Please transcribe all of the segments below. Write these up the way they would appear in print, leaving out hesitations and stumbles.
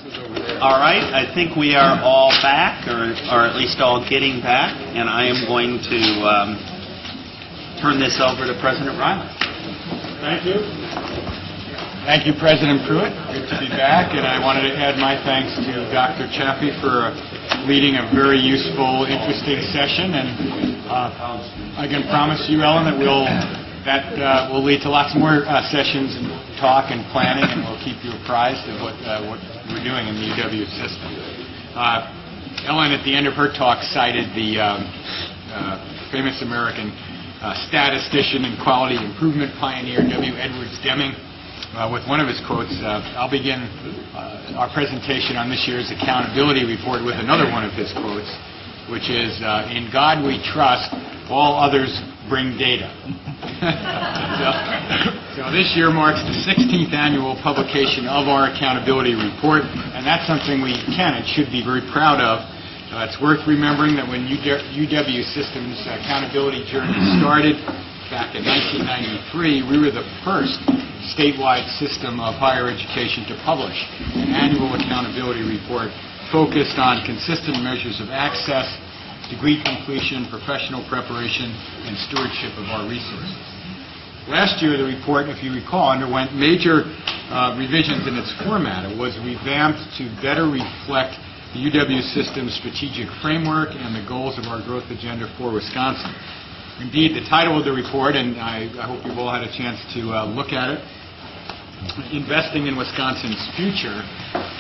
All right, I think we are all back, or at least all getting back, and I am going to turn this over to President Riley. Thank you. Thank you, President Pruitt. Good to be back, and I wanted to add my thanks to Dr. Chaffee for leading a very useful, interesting session, and I can promise you, Ellen, that will lead to lots more sessions and talk and planning, and we'll keep you apprised of what we're doing in the UW system. Ellen, at the end of her talk, cited the famous American statistician and quality improvement pioneer W. Edwards Deming with one of his quotes. I'll begin our presentation on this year's accountability report with another one of his quotes, which is, "In God we trust, all others bring data." So this year marks the 16th annual publication of our accountability report, and that's something we can and should be very proud of. It's worth remembering that when UW System's accountability journey started back in 1993, we were the first statewide system of higher education to publish an annual accountability report focused on consistent measures of access, degree completion, professional preparation, and stewardship of our resources. Last year, the report, if you recall, underwent major revisions in its format. It was revamped to better reflect the UW system's strategic framework and the goals of our growth agenda for Wisconsin. Indeed, the title of the report, and I hope you've all had a chance to look at it, Investing in Wisconsin's Future,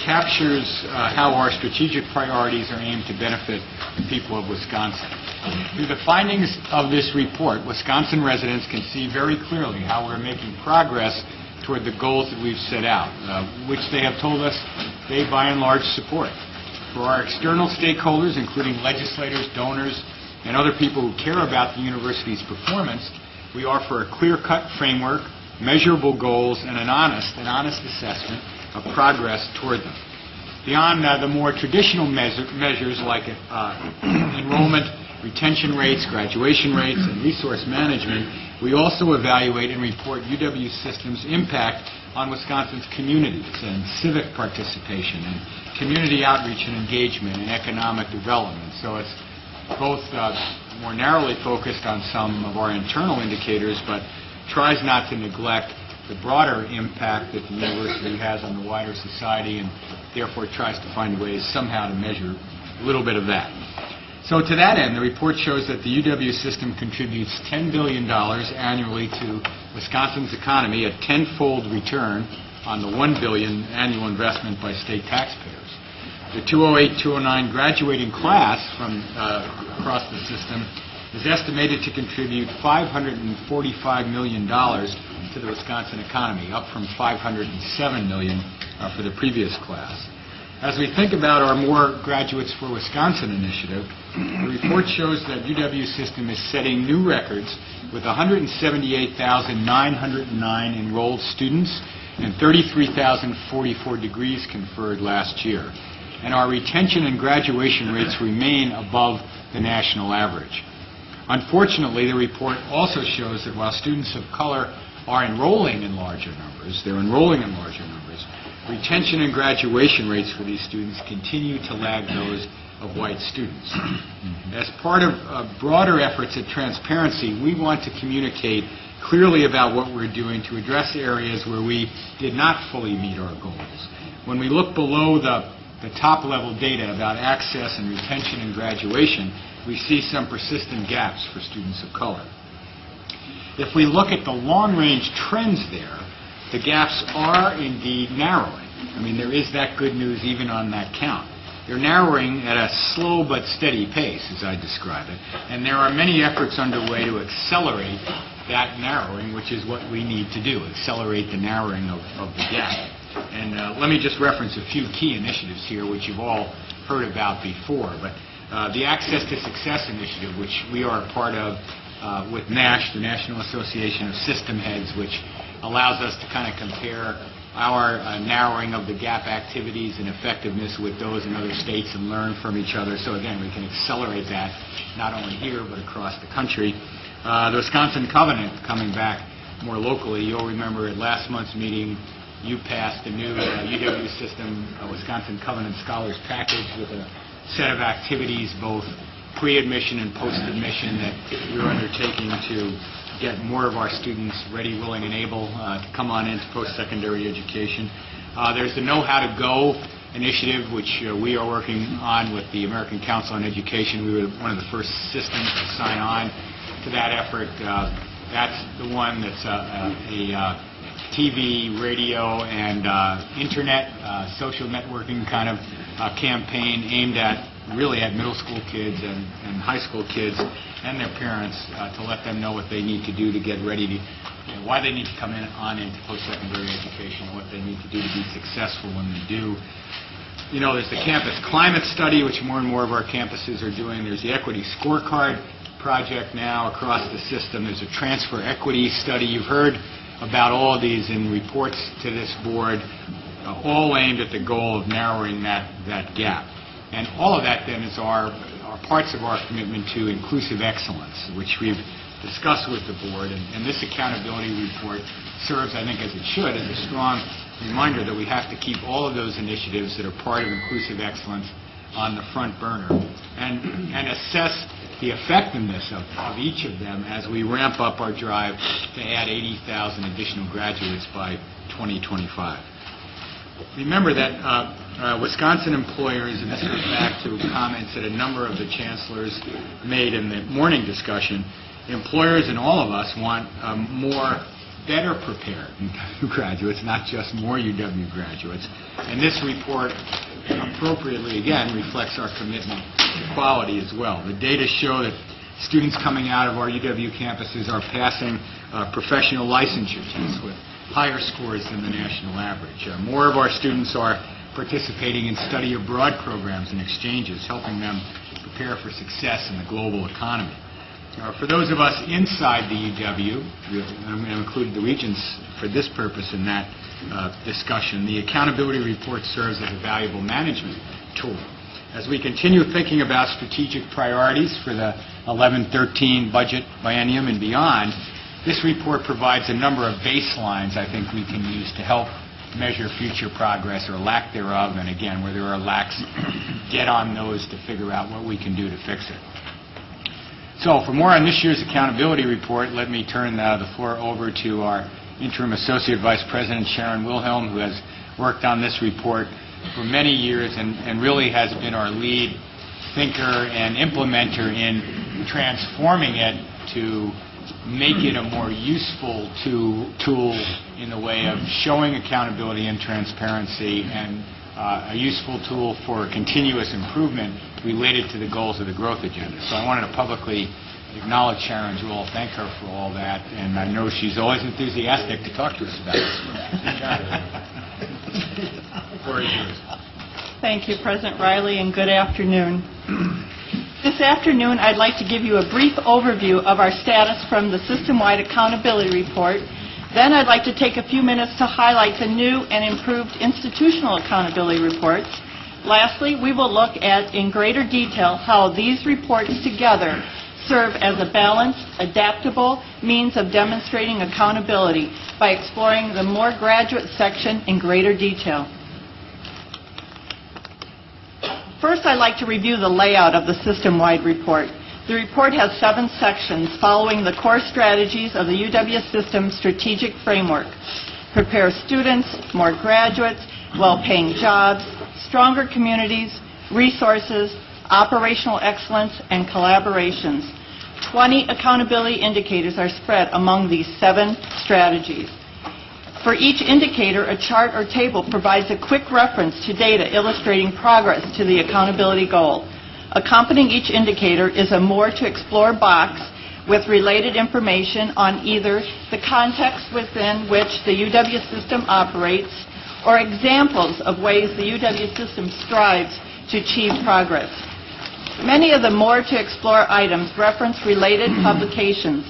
captures how our strategic priorities are aimed to benefit the people of Wisconsin. Through the findings of this report, Wisconsin residents can see very clearly how we're making progress toward the goals that we've set out, which they have told us they by and large support. For our external stakeholders, including legislators, donors, and other people who care about the university's performance, we offer a clear-cut framework, measurable goals, and an honest assessment of progress toward them. Beyond the more traditional measures like enrollment, retention rates, graduation rates, and resource management, we also evaluate and report UW System's impact on Wisconsin's communities and civic participation and community outreach and engagement and economic development. So it's both more narrowly focused on some of our internal indicators, but tries not to neglect the broader impact that the university has on the wider society, and therefore tries to find ways somehow to measure a little bit of that. So to that end, the report shows that the UW system contributes $10 billion annually to Wisconsin's economy, a tenfold return on the $1 billion annual investment by state taxpayers. The 208-209 graduating class from across the system is estimated to contribute $545 million to the Wisconsin economy, up from $507 million for the previous class. As we think about our More Graduates for Wisconsin initiative, the report shows that UW System is setting new records with 178,909 enrolled students and 33,044 degrees conferred last year. And our retention and graduation rates remain above the national average. Unfortunately, the report also shows that while students of color are enrolling in larger numbers, retention and graduation rates for these students continue to lag those of white students. As part of broader efforts at transparency, we want to communicate clearly about what we're doing to address areas where we did not fully meet our goals. When we look below the top-level data about access and retention and graduation, we see some persistent gaps for students of color. If we look at the long-range trends there, the gaps are indeed narrowing. I mean, there is that good news even on that count. They're narrowing at a slow but steady pace, as I describe it, and there are many efforts underway to accelerate that narrowing, which is what we need to do, accelerate the narrowing of the gap. And let me just reference a few key initiatives here, which you've all heard about before. But the Access to Success initiative, which we are a part of with NASH, the National Association of System Heads, which allows us to kind of compare our narrowing of the gap activities and effectiveness with those in other states and learn from each other. So again, we can accelerate that not only here but across the country. The Wisconsin Covenant, coming back more locally, you'll remember at last month's meeting you passed the new UW system Wisconsin Covenant Scholars Package with a set of activities, both pre-admission and post-admission, that we're undertaking to get more of our students ready, willing, and able to come on into post-secondary education. There's the Know How to Go initiative, which we are working on with the American Council on Education. We were one of the first systems to sign on to that effort. That's the one that's a TV, radio, and internet, social networking kind of campaign aimed at really at middle school kids and high school kids and their parents to let them know what they need to do to get ready to, why they need to come on into post-secondary education, what they need to do to be successful when they do. There's the campus climate study, which more and more of our campuses are doing. There's the equity scorecard project now across the system. There's a transfer equity study. You've heard about all of these in reports to this board, all aimed at the goal of narrowing that gap. And all of that then are parts of our commitment to inclusive excellence, which we've discussed with the board. And this accountability report serves, I think, as it should, as a strong reminder that we have to keep all of those initiatives that are part of inclusive excellence on the front burner and assess the effectiveness of each of them as we ramp up our drive to add 80,000 additional graduates by 2025. Remember that Wisconsin employers, and this goes back to comments that a number of the chancellors made in the morning discussion, employers and all of us want better prepared graduates, not just more UW graduates. And this report appropriately, again, reflects our commitment to quality as well. The data show that students coming out of our UW campuses are passing professional licensure tests with higher scores than the national average. More of our students are participating in study abroad programs and exchanges, helping them prepare for success in the global economy. For those of us inside the UW, I'm going to include the Regents for this purpose in that discussion, the accountability report serves as a valuable management tool. As we continue thinking about strategic priorities for the 11-13 budget biennium and beyond, this report provides a number of baselines I think we can use to help measure future progress or lack thereof, and again, where there are lacks, get on those to figure out what we can do to fix it. So for more on this year's accountability report, let me turn the floor over to our Interim Associate Vice President, Sharon Wilhelm, who has worked on this report for many years and really has been our lead thinker and implementer in transforming it to make it a more useful tool in the way of showing accountability and transparency, and a useful tool for continuous improvement related to the goals of the growth agenda. So I wanted to publicly acknowledge Sharon's role, thank her for all that, and I know she's always enthusiastic to talk to us about this. The floor is yours. Thank you, President Riley, and good afternoon. This afternoon, I'd like to give you a brief overview of our status from the System-Wide Accountability Report. Then I'd like to take a few minutes to highlight the new and improved institutional accountability reports. Lastly, we will look at in greater detail how these reports together serve as a balanced, adaptable means of demonstrating accountability by exploring the more graduate section in greater detail. First, I'd like to review the layout of the system-wide report. The report has 7 sections following the core strategies of the UW System Strategic Framework: prepare students, more graduates, well-paying jobs, stronger communities, resources, operational excellence, and collaborations. 20 accountability indicators are spread among these 7 strategies. For each indicator, a chart or table provides a quick reference to data illustrating progress to the accountability goal. Accompanying each indicator is a More to Explore box with related information on either the context within which the UW system operates or examples of ways the UW system strives to achieve progress. Many of the More to Explore items reference related publications.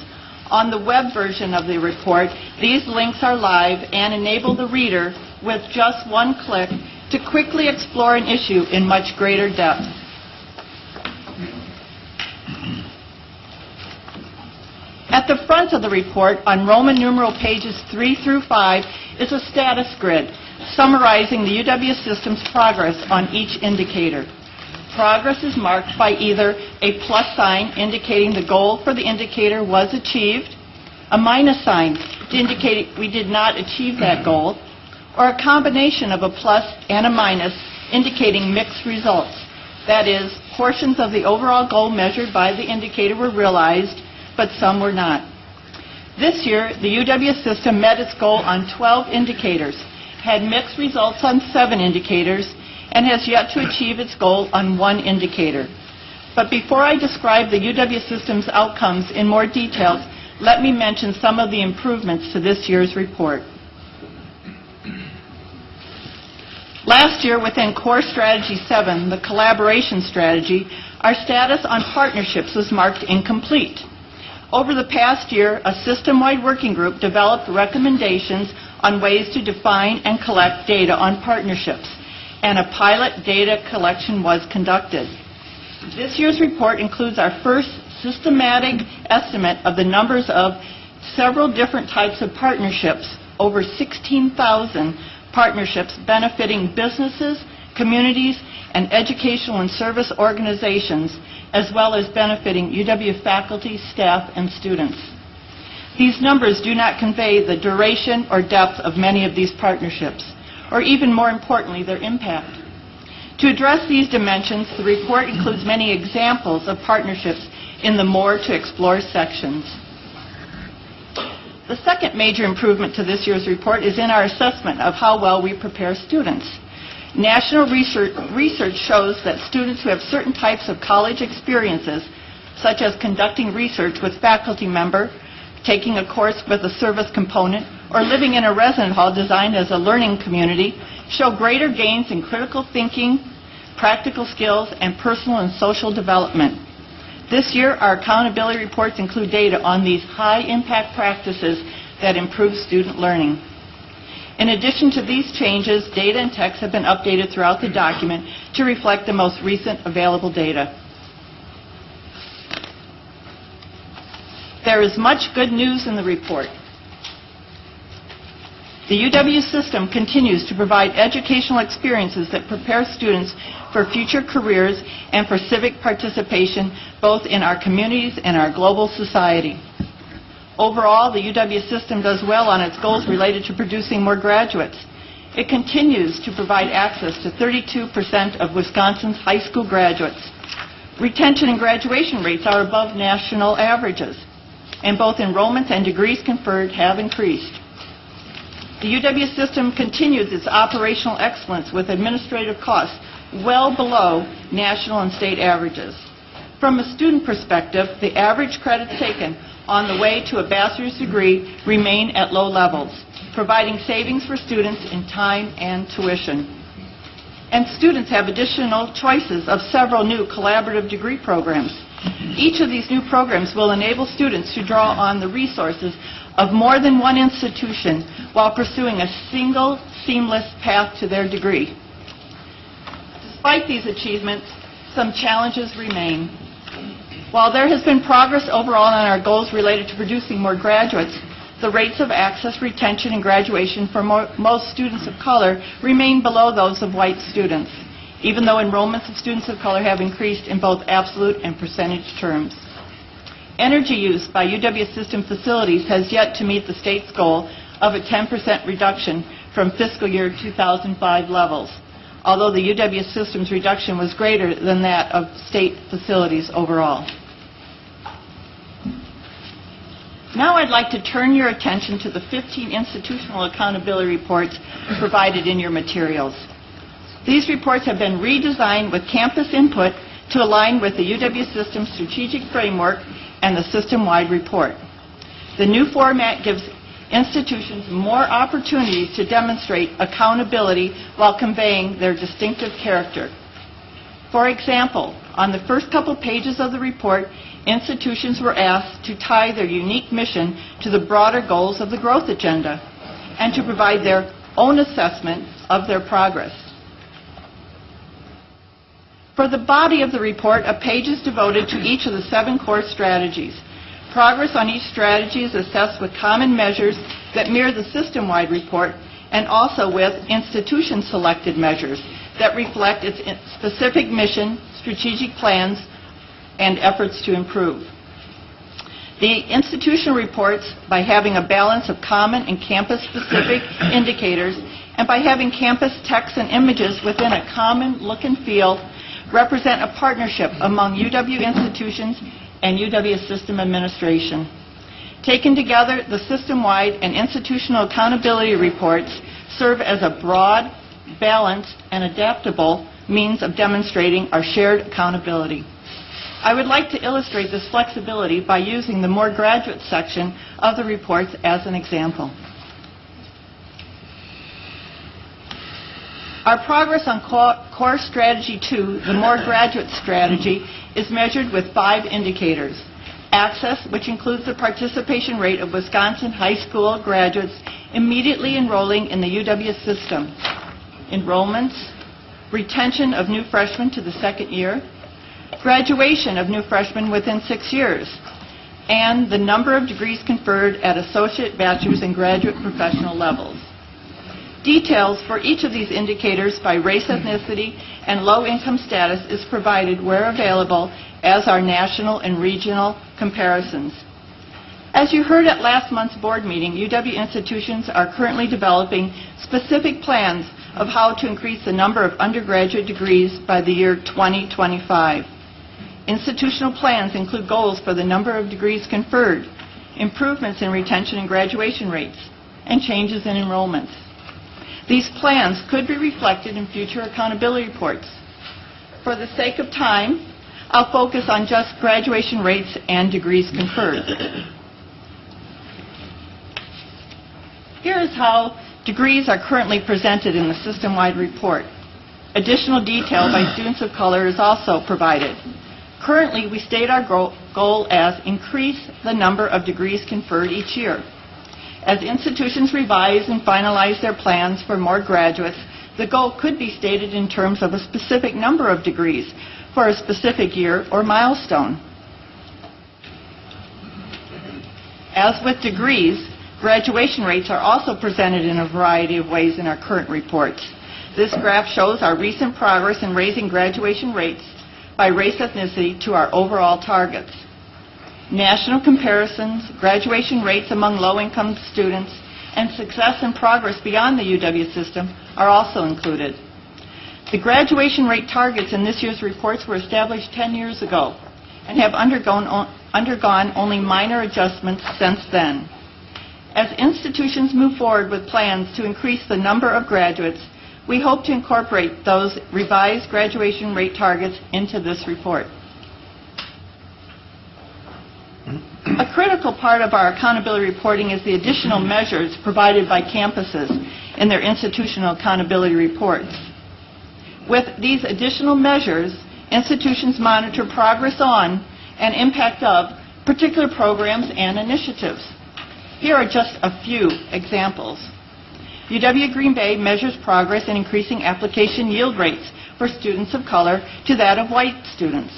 On the web version of the report, these links are live and enable the reader, with just one click, to quickly explore an issue in much greater depth. At the front of the report, on Roman numeral pages 3 through 5, is a status grid summarizing the UW system's progress on each indicator. Progress is marked by either a plus sign indicating the goal for the indicator was achieved, a minus sign to indicate we did not achieve that goal, or a combination of a plus and a minus indicating mixed results. That is, portions of the overall goal measured by the indicator were realized, but some were not. This year, the UW system met its goal on 12 indicators, had mixed results on 7 indicators, and has yet to achieve its goal on 1 indicator. But before I describe the UW system's outcomes in more detail, let me mention some of the improvements to this year's report. Last year, within Core Strategy 7, the collaboration strategy, our status on partnerships was marked incomplete. Over the past year, a system-wide working group developed recommendations on ways to define and collect data on partnerships, and a pilot data collection was conducted. This year's report includes our first systematic estimate of the numbers of several different types of partnerships, over 16,000 partnerships benefiting businesses, communities, and educational and service organizations, as well as benefiting UW faculty, staff, and students. These numbers do not convey the duration or depth of many of these partnerships, or even more importantly, their impact. To address these dimensions, the report includes many examples of partnerships in the More to Explore sections. The second major improvement to this year's report is in our assessment of how well we prepare students. National research shows that students who have certain types of college experiences, such as conducting research with faculty member, taking a course with a service component, or living in a resident hall designed as a learning community, show greater gains in critical thinking, practical skills, and personal and social development. This year, our accountability reports include data on these high-impact practices that improve student learning. In addition to these changes, data and text have been updated throughout the document to reflect the most recent available data. There is much good news in the report. The UW system continues to provide educational experiences that prepare students for future careers and for civic participation both in our communities and our global society. Overall, the UW system does well on its goals related to producing more graduates. It continues to provide access to 32% of Wisconsin's high school graduates. Retention and graduation rates are above national averages, and both enrollments and degrees conferred have increased. The UW system continues its operational excellence with administrative costs well below national and state averages. From a student perspective, the average credits taken on the way to a bachelor's degree remain at low levels, providing savings for students in time and tuition. And students have additional choices of several new collaborative degree programs. Each of these new programs will enable students to draw on the resources of more than one institution while pursuing a single, seamless path to their degree. Despite these achievements, some challenges remain. While there has been progress overall on our goals related to producing more graduates, the rates of access, retention, and graduation for most students of color remain below those of white students, even though enrollments of students of color have increased in both absolute and percentage terms. Energy use by UW system facilities has yet to meet the state's goal of a 10% reduction from fiscal year 2005 levels, although the UW system's reduction was greater than that of state facilities overall. Now I'd like to turn your attention to the 15 institutional accountability reports provided in your materials. These reports have been redesigned with campus input to align with the UW system strategic framework and the system-wide report. The new format gives institutions more opportunities to demonstrate accountability while conveying their distinctive character. For example, on the first couple pages of the report, institutions were asked to tie their unique mission to the broader goals of the growth agenda and to provide their own assessment of their progress. For the body of the report, a page is devoted to each of the 7 core strategies. Progress on each strategy is assessed with common measures that mirror the system-wide report and also with institution-selected measures that reflect its specific mission, strategic plans, and efforts to improve. The institutional reports, by having a balance of common and campus-specific indicators and by having campus text and images within a common look and feel, represent a partnership among UW institutions and UW system administration. Taken together, the system-wide and institutional accountability reports serve as a broad, balanced, and adaptable means of demonstrating our shared accountability. I would like to illustrate this flexibility by using the more graduate section of the reports as an example. Our progress on Core Strategy 2, the more graduate strategy, is measured with 5 indicators. Access, which includes the participation rate of Wisconsin high school graduates immediately enrolling in the UW system. Enrollments, retention of new freshmen to the second year, graduation of new freshmen within 6 years, and the number of degrees conferred at associate, bachelor's, and graduate professional levels. Details for each of these indicators by race, ethnicity, and low-income status is provided where available as our national and regional comparisons. As you heard at last month's board meeting, UW institutions are currently developing specific plans of how to increase the number of undergraduate degrees by the year 2025. Institutional plans include goals for the number of degrees conferred, improvements in retention and graduation rates, and changes in enrollments. These plans could be reflected in future accountability reports. For the sake of time, I'll focus on just graduation rates and degrees conferred. Here is how degrees are currently presented in the system-wide report. Additional detail by students of color is also provided. Currently, we state our goal as increase the number of degrees conferred each year. As institutions revise and finalize their plans for more graduates, the goal could be stated in terms of a specific number of degrees for a specific year or milestone. As with degrees, graduation rates are also presented in a variety of ways in our current reports. This graph shows our recent progress in raising graduation rates by race ethnicity to our overall targets. National comparisons, graduation rates among low-income students, and success and progress beyond the UW system are also included. The graduation rate targets in this year's reports were established 10 years ago and have undergone only minor adjustments since then. As institutions move forward with plans to increase the number of graduates, we hope to incorporate those revised graduation rate targets into this report. A critical part of our accountability reporting is the additional measures provided by campuses in their institutional accountability reports. With these additional measures, institutions monitor progress on and impact of particular programs and initiatives. Here are just a few examples. UW Green Bay measures progress in increasing application yield rates for students of color to that of white students.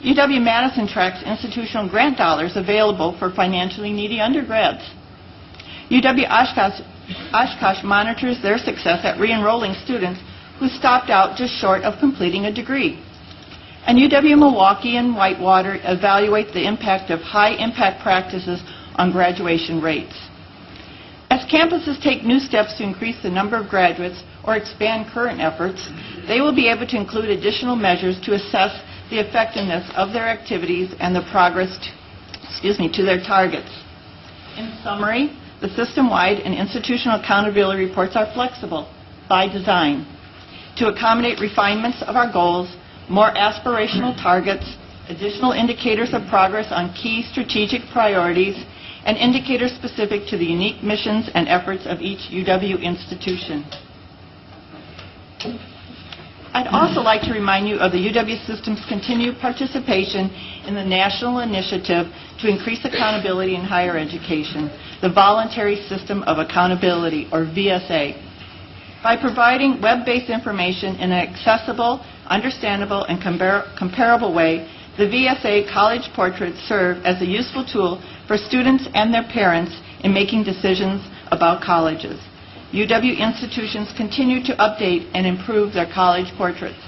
UW Madison tracks institutional grant dollars available for financially needy undergrads. UW Oshkosh monitors their success at re-enrolling students who stopped out just short of completing a degree. And UW Milwaukee and Whitewater evaluate the impact of high-impact practices on graduation rates. As campuses take new steps to increase the number of graduates or expand current efforts, they will be able to include additional measures to assess the effectiveness of their activities and the progress to their targets. In summary, the system-wide and institutional accountability reports are flexible by design to accommodate refinements of our goals, more aspirational targets, additional indicators of progress on key strategic priorities, and indicators specific to the unique missions and efforts of each UW institution. I'd also like to remind you of the UW system's continued participation in the national initiative to increase accountability in higher education, the Voluntary System of Accountability, or VSA. By providing web-based information in an accessible, understandable, and comparable way, The VSA college portraits serve as a useful tool for students and their parents in making decisions about colleges. UW institutions continue to update and improve their college portraits.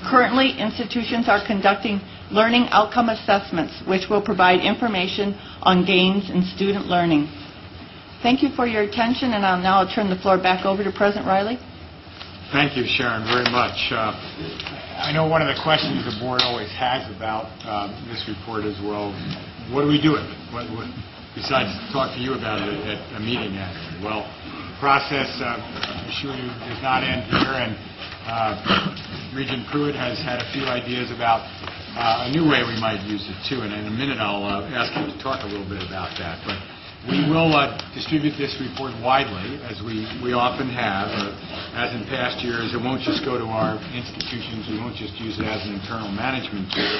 Currently, institutions are conducting learning outcome assessments, which will provide information on gains in student learning. Thank you for your attention, and I'll now turn the floor back over to President Riley. Thank you, Sharon, very much. I know one of the questions the board always has about this report is, well, what do we do with it? Besides talk to you about it at a meeting, actually. Well, the process, I assure you, does not end here, and Regent Pruitt has had a few ideas about a new way we might use it, too, and in a minute I'll ask you to talk a little bit about that. But we will distribute this report widely, as we often have. As in past years, it won't just go to our institutions. We won't just use it as an internal management tool.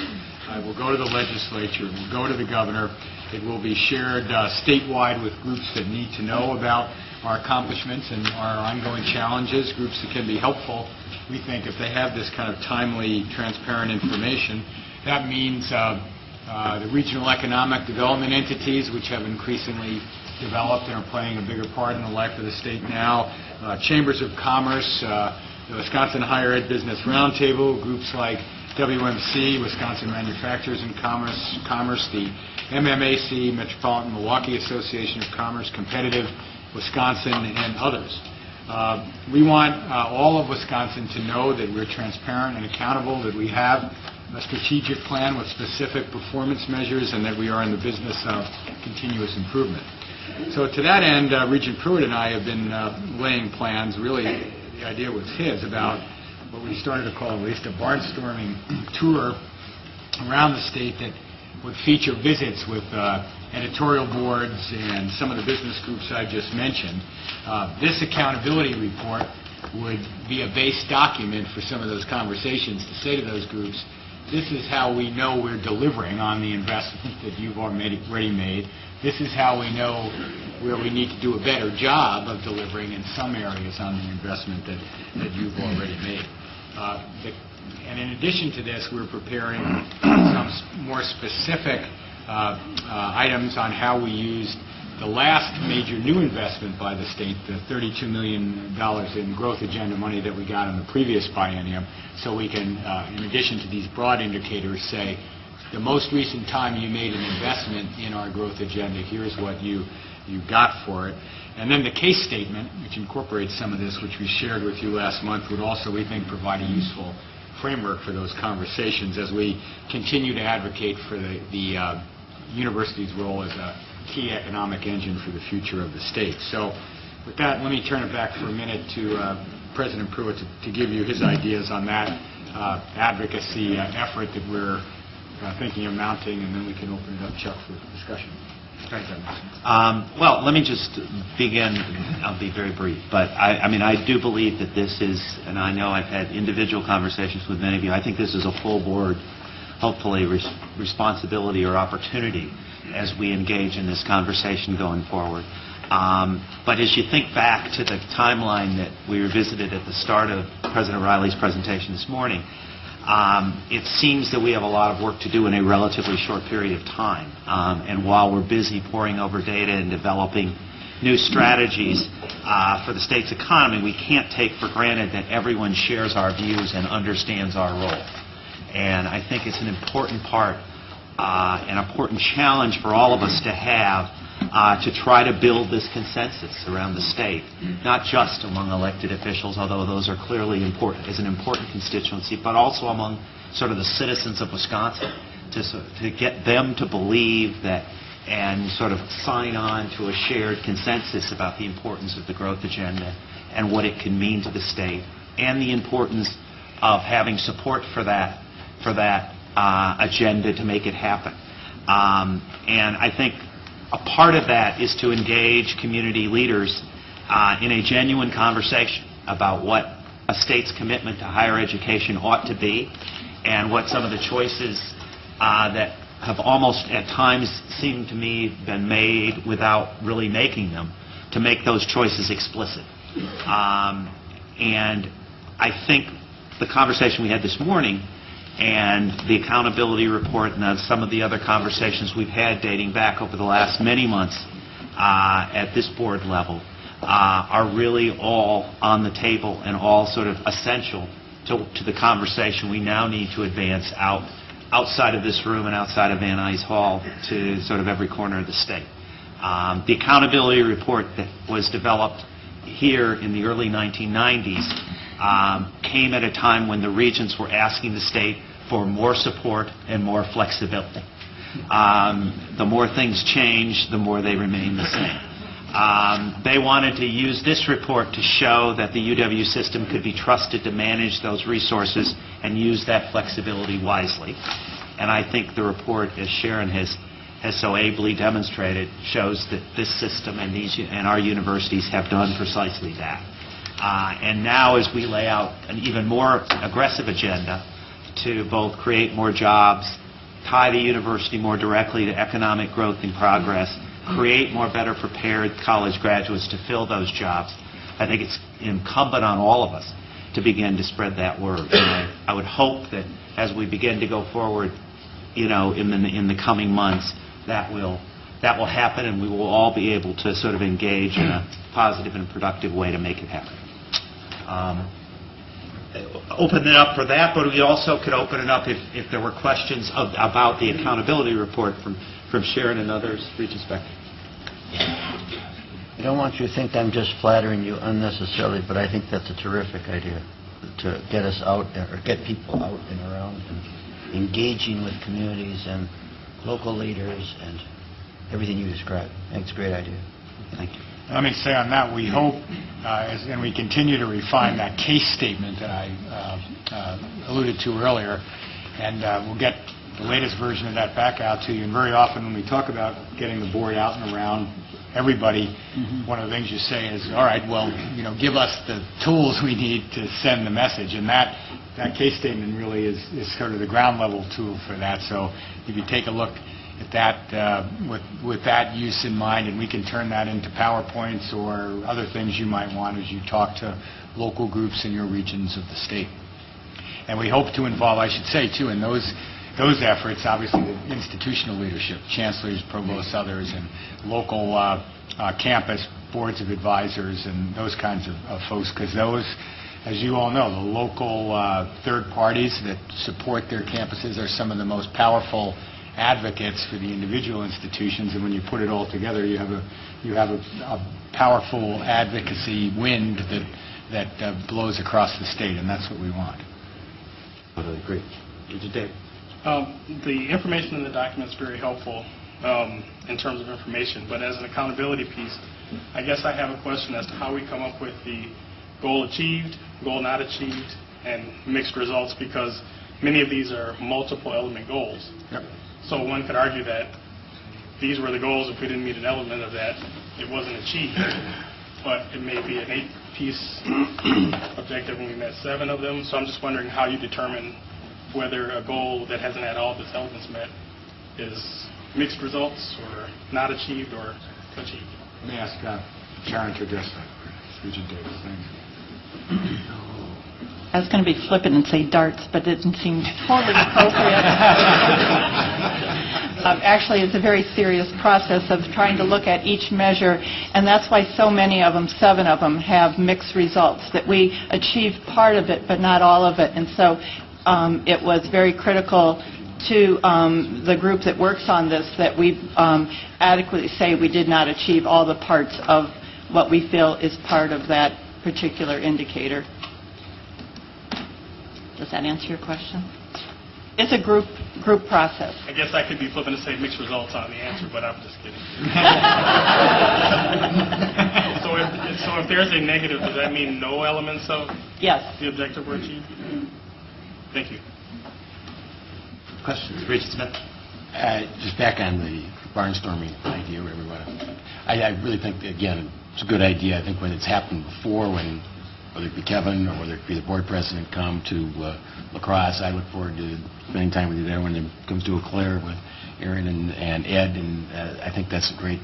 It will go to the legislature. It will go to the governor. It will be shared statewide with groups that need to know about our accomplishments and our ongoing challenges, groups that can be helpful, we think, if they have this kind of timely, transparent information. That means the regional economic development entities, which have increasingly developed and are playing a bigger part in the life of the state now, chambers of commerce, the Wisconsin Higher Ed Business Roundtable, groups like WMC, Wisconsin Manufacturers and Commerce, the MMAC, Metropolitan Milwaukee Association of Commerce, Competitive Wisconsin, and others. We want all of Wisconsin to know that we're transparent and accountable, that we have a strategic plan with specific performance measures, and that we are in the business of continuous improvement. So to that end, Regent Pruitt and I have been laying plans. Really, the idea was his, about what we started to call at least a barnstorming tour around the state that would feature visits with editorial boards and some of the business groups I just mentioned. This accountability report would be a base document for some of those conversations to say to those groups, this is how we know we're delivering on the investment that you've already made. This is how we know where we need to do a better job of delivering in some areas on the investment that you've already made. And in addition to this, we're preparing some more specific items on how we used the last major new investment by the state, the $32 million in growth agenda money that we got in the previous biennium, so we can, in addition to these broad indicators, say, the most recent time you made an investment in our growth agenda, here's what you got for it. And then the case statement, which incorporates some of this, which we shared with you last month, would also, we think, provide a useful framework for those conversations as we continue to advocate for the university's role as a key economic engine for the future of the state. So with that, let me turn it back for a minute to President Pruitt to give you his ideas on that advocacy effort that we're thinking of mounting, and then we can open it up, Chuck, for discussion. Well, let me just begin. I'll be very brief, but I mean, I do believe that this is, and I know I've had individual conversations with many of you, I think this is a full board, hopefully, responsibility or opportunity as we engage in this conversation going forward. But as you think back to the timeline that we revisited at the start of President Riley's presentation this morning, it seems that we have a lot of work to do in a relatively short period of time. And while we're busy poring over data and developing new strategies for the state's economy, we can't take for granted that everyone shares our views and understands our role. And I think it's an important part, an important challenge for all of us to have to try to build this consensus around the state, not just among elected officials, although those are clearly important, as an important constituency, but also among sort of the citizens of Wisconsin, to get them to believe that and sort of sign on to a shared consensus about the importance of the growth agenda and what it can mean to the state, and the importance of having support for that agenda to make it happen. And I think a part of that is to engage community leaders in a genuine conversation about what a state's commitment to higher education ought to be, and what some of the choices that have almost at times seemed to me been made without really making them, to make those choices explicit. And I think the conversation we had this morning and the accountability report and some of the other conversations we've had dating back over the last many months at this board level are really all on the table and all sort of essential to the conversation we now need to advance outside of this room and outside of Van Nuys Hall to sort of every corner of the state. The accountability report that was developed here in the early 1990s came at a time when the Regents were asking the state for more support and more flexibility. The more things change, the more they remain the same. They wanted to use this report to show that the UW system could be trusted to manage those resources and use that flexibility wisely. And I think the report, as Sharon has so ably demonstrated, shows that this system and our universities have done precisely that. And now as we lay out an even more aggressive agenda to both create more jobs, tie the university more directly to economic growth and progress, create more better prepared college graduates to fill those jobs, I think it's incumbent on all of us to begin to spread that word. And I would hope that as we begin to go forward, in the coming months, that will happen, and we will all be able to sort of engage in a positive and productive way to make it happen. Open it up for that, but we also could open it up if there were questions about the accountability report from Sharon and others. Regents Becker. I don't want you to think I'm just flattering you unnecessarily, but I think that's a terrific idea, to get us out or get people out and around and engaging with communities and local leaders and everything you described. I think it's a great idea. Thank you. Let me say on that, we hope, and we continue to refine that case statement that I alluded to earlier, and we'll get the latest version of that back out to you. And very often when we talk about getting the board out and around everybody, one of the things you say is, all right, well, give us the tools we need to send the message. And that case statement really is sort of the ground level tool for that. So if you take a look at that with that use in mind, and we can turn that into PowerPoints or other things you might want as you talk to local groups in your regions of the state. And we hope to involve, I should say, too, in those efforts, obviously the institutional leadership, chancellors, provosts, others, and local campus boards of advisors and those kinds of folks, because those, as you all know, the local third parties that support their campuses are some of the most powerful advocates for the individual institutions, and when you put it all together, you have a powerful advocacy wind that blows across the state, and that's what we want. Totally agree. Dave. The information in the document is very helpful in terms of information, but as an accountability piece, I guess I have a question as to how we come up with the goal achieved, goal not achieved, and mixed results, because many of these are multiple element goals. Yep. So one could argue that these were the goals. If we didn't meet an element of that, it wasn't achieved. But it may be an 8-piece objective and we met 7 of them. So I'm just wondering how you determine whether a goal that hasn't had all of its elements met is mixed results or not achieved or achieved. Let me ask Sharon to address that. Regent Davis, thanks. I was going to be flippant and say darts, but it didn't seem totally appropriate. Actually, it's a very serious process of trying to look at each measure, and that's why so many of them, 7 of them, have mixed results, that we achieved part of it, but not all of it. And so it was very critical to the group that works on this that we adequately say we did not achieve all the parts of what we feel is part of that particular indicator. Does that answer your question? It's a group process. I guess I could be flipping to say mixed results on the answer, but I'm just kidding. So if there's a negative, does that mean no elements of Yes. the objective were achieved? Thank you. Questions? Regent Smith. Just back on the barnstorming idea, whatever you want to. I really think, again, it's a good idea. I think when it's happened before, whether it be Kevin or whether it be the board president come to La Crosse, I look forward to spending time with you there when it comes to Eau Claire with Aaron and Ed, and I think that's great.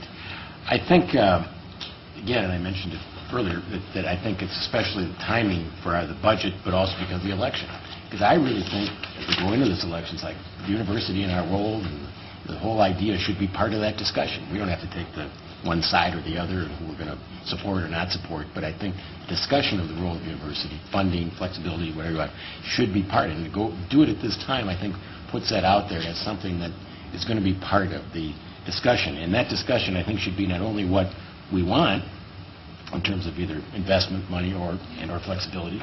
I think, again, and I mentioned it earlier, that I think it's especially the timing for the budget, but also because of the election. Because I really think, as we go into this election, it's like the university and our role and the whole idea should be part of that discussion. We don't have to take the one side or the other, who we're going to support or not support, but I think discussion of the role of the university, funding, flexibility, whatever you want, should be part. And to go do it at this time, I think, puts that out there as something that is going to be part of the discussion. And that discussion, I think, should be not only what we want in terms of either investment money or flexibility.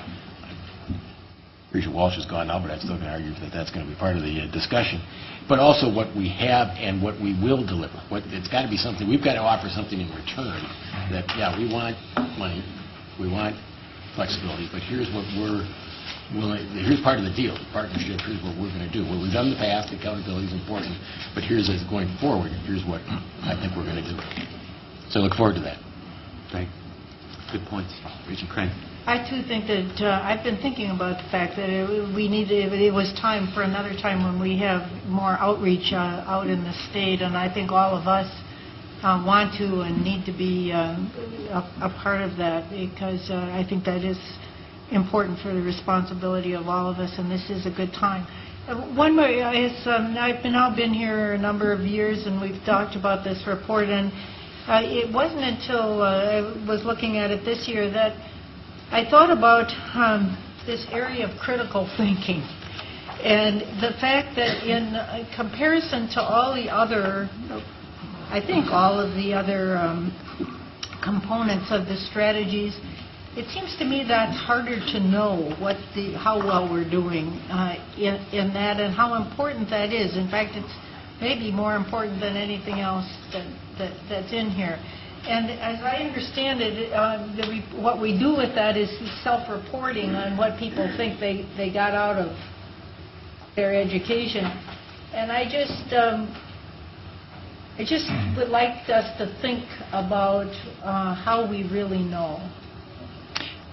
Regent Walsh is gone now, but I'm still going to argue that that's going to be part of the discussion. But also what we have and what we will deliver. It's got to be something, we've got to offer something in return that, yeah, we want money, we want flexibility, but here's what we're willing, here's part of the deal, the partnership, here's what we're going to do. What we've done in the past, accountability is important, but here's as going forward, here's what I think we're going to do. So I look forward to that. Great. Good points. Regent Crane. I too think that I've been thinking about the fact that it was time for another time when we have more outreach out in the state, and I think all of us want to and need to be a part of that, because I think that is important for the responsibility of all of us, and this is a good time. One way is I've now been here a number of years, and we've talked about this report, and it wasn't until I was looking at it this year that I thought about this area of critical thinking, and the fact that in comparison to all the other, I think all of the other components of the strategies, it seems to me that's harder to know how well we're doing in that, and how important that is. In fact, it's maybe more important than anything else that's in here. And as I understand it, what we do with that is self-reporting on what people think they got out of their education. And I just would like us to think about how we really know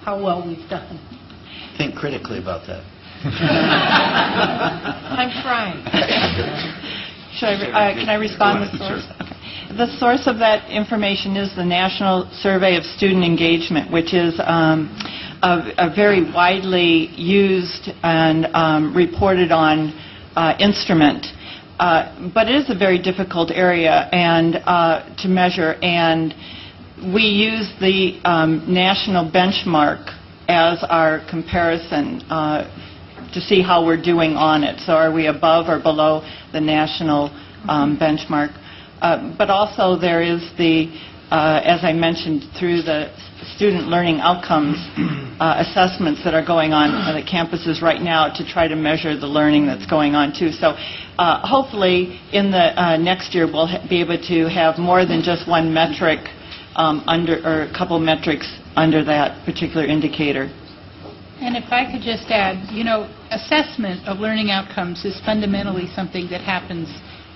how well we've done. Think critically about that. I'm trying. Can I respond to the source? Okay. The source of that information is the National Survey of Student Engagement, which is a very widely used and reported on instrument. But it is a very difficult area to measure, and we use the national benchmark as our comparison to see how we're doing on it. So are we above or below the national benchmark? But also there is as I mentioned, through the student learning outcomes assessments that are going on the campuses right now to try to measure the learning that's going on too. So hopefully in the next year we'll be able to have more than just one metric or a couple metrics under that particular indicator. And if I could just add, assessment of learning outcomes is fundamentally something that happens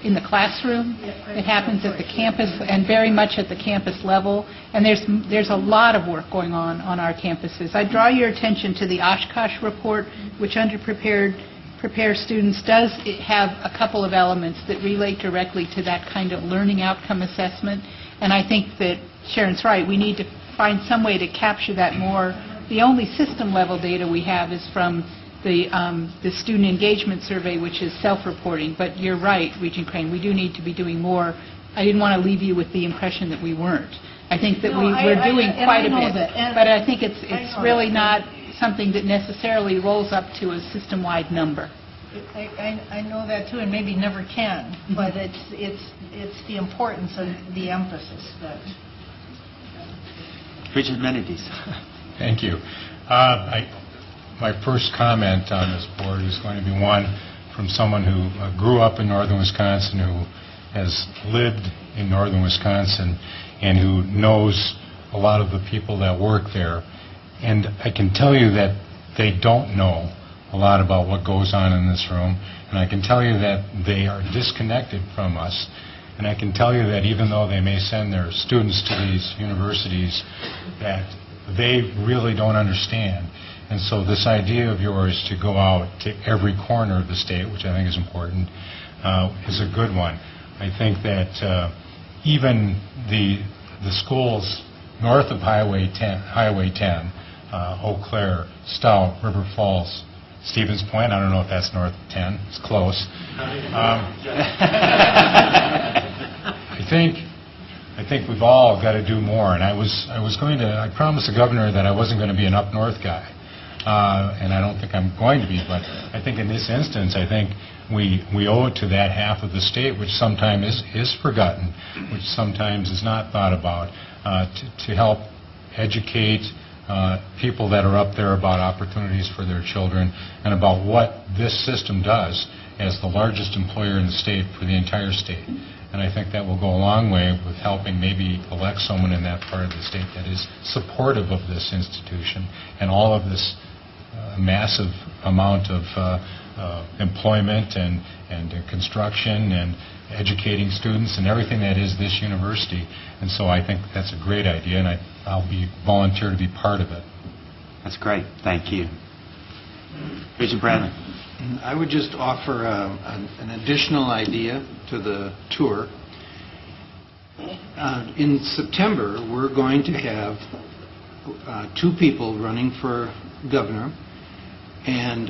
in the classroom. It happens at the campus, and very much at the campus level. And there's a lot of work going on our campuses. I draw your attention to the Oshkosh report, which under Prepare Students does have a couple of elements that relate directly to that kind of learning outcome assessment. And I think that Sharon's right. We need to find some way to capture that more. The only system-level data we have is from the student engagement survey, which is self-reporting. But you're right, Regent Crane, we do need to be doing more. I didn't want to leave you with the impression that we weren't. I think that we're doing quite a bit, but I think it's really not something that necessarily rolls up to a system-wide number. I know that too, and maybe never can, but it's the importance of the emphasis that. Regent Menendez. Thank you. My first comment on this board is going to be one from someone who grew up in northern Wisconsin, who has lived in northern Wisconsin, and who knows a lot of the people that work there. And I can tell you that they don't know a lot about what goes on in this room, and I can tell you that they are disconnected from us. And I can tell you that even though they may send their students to these universities, that they really don't understand. And so this idea of yours to go out to every corner of the state, which I think is important, is a good one. I think that even the schools north of Highway 10, Eau Claire, Stout, River Falls, Stevens Point. I don't know if that's north of 10. It's close. I think we've all got to do more. And I promised the governor that I wasn't going to be an up north guy. And I don't think I'm going to be, but I think in this instance, I think we owe it to that half of the state, which sometimes is forgotten, which sometimes is not thought about, to help educate people that are up there about opportunities for their children and about what this system does as the largest employer in the state for the entire state. And I think that will go a long way with helping maybe elect someone in that part of the state that is supportive of this institution and all of this massive amount of employment and construction and educating students and everything that is this university. And so I think that's a great idea, and I'll volunteer to be part of it. That's great. Thank you. Regent Bradley. I would just offer an additional idea to the tour. In September, we're going to have 2 people running for governor, and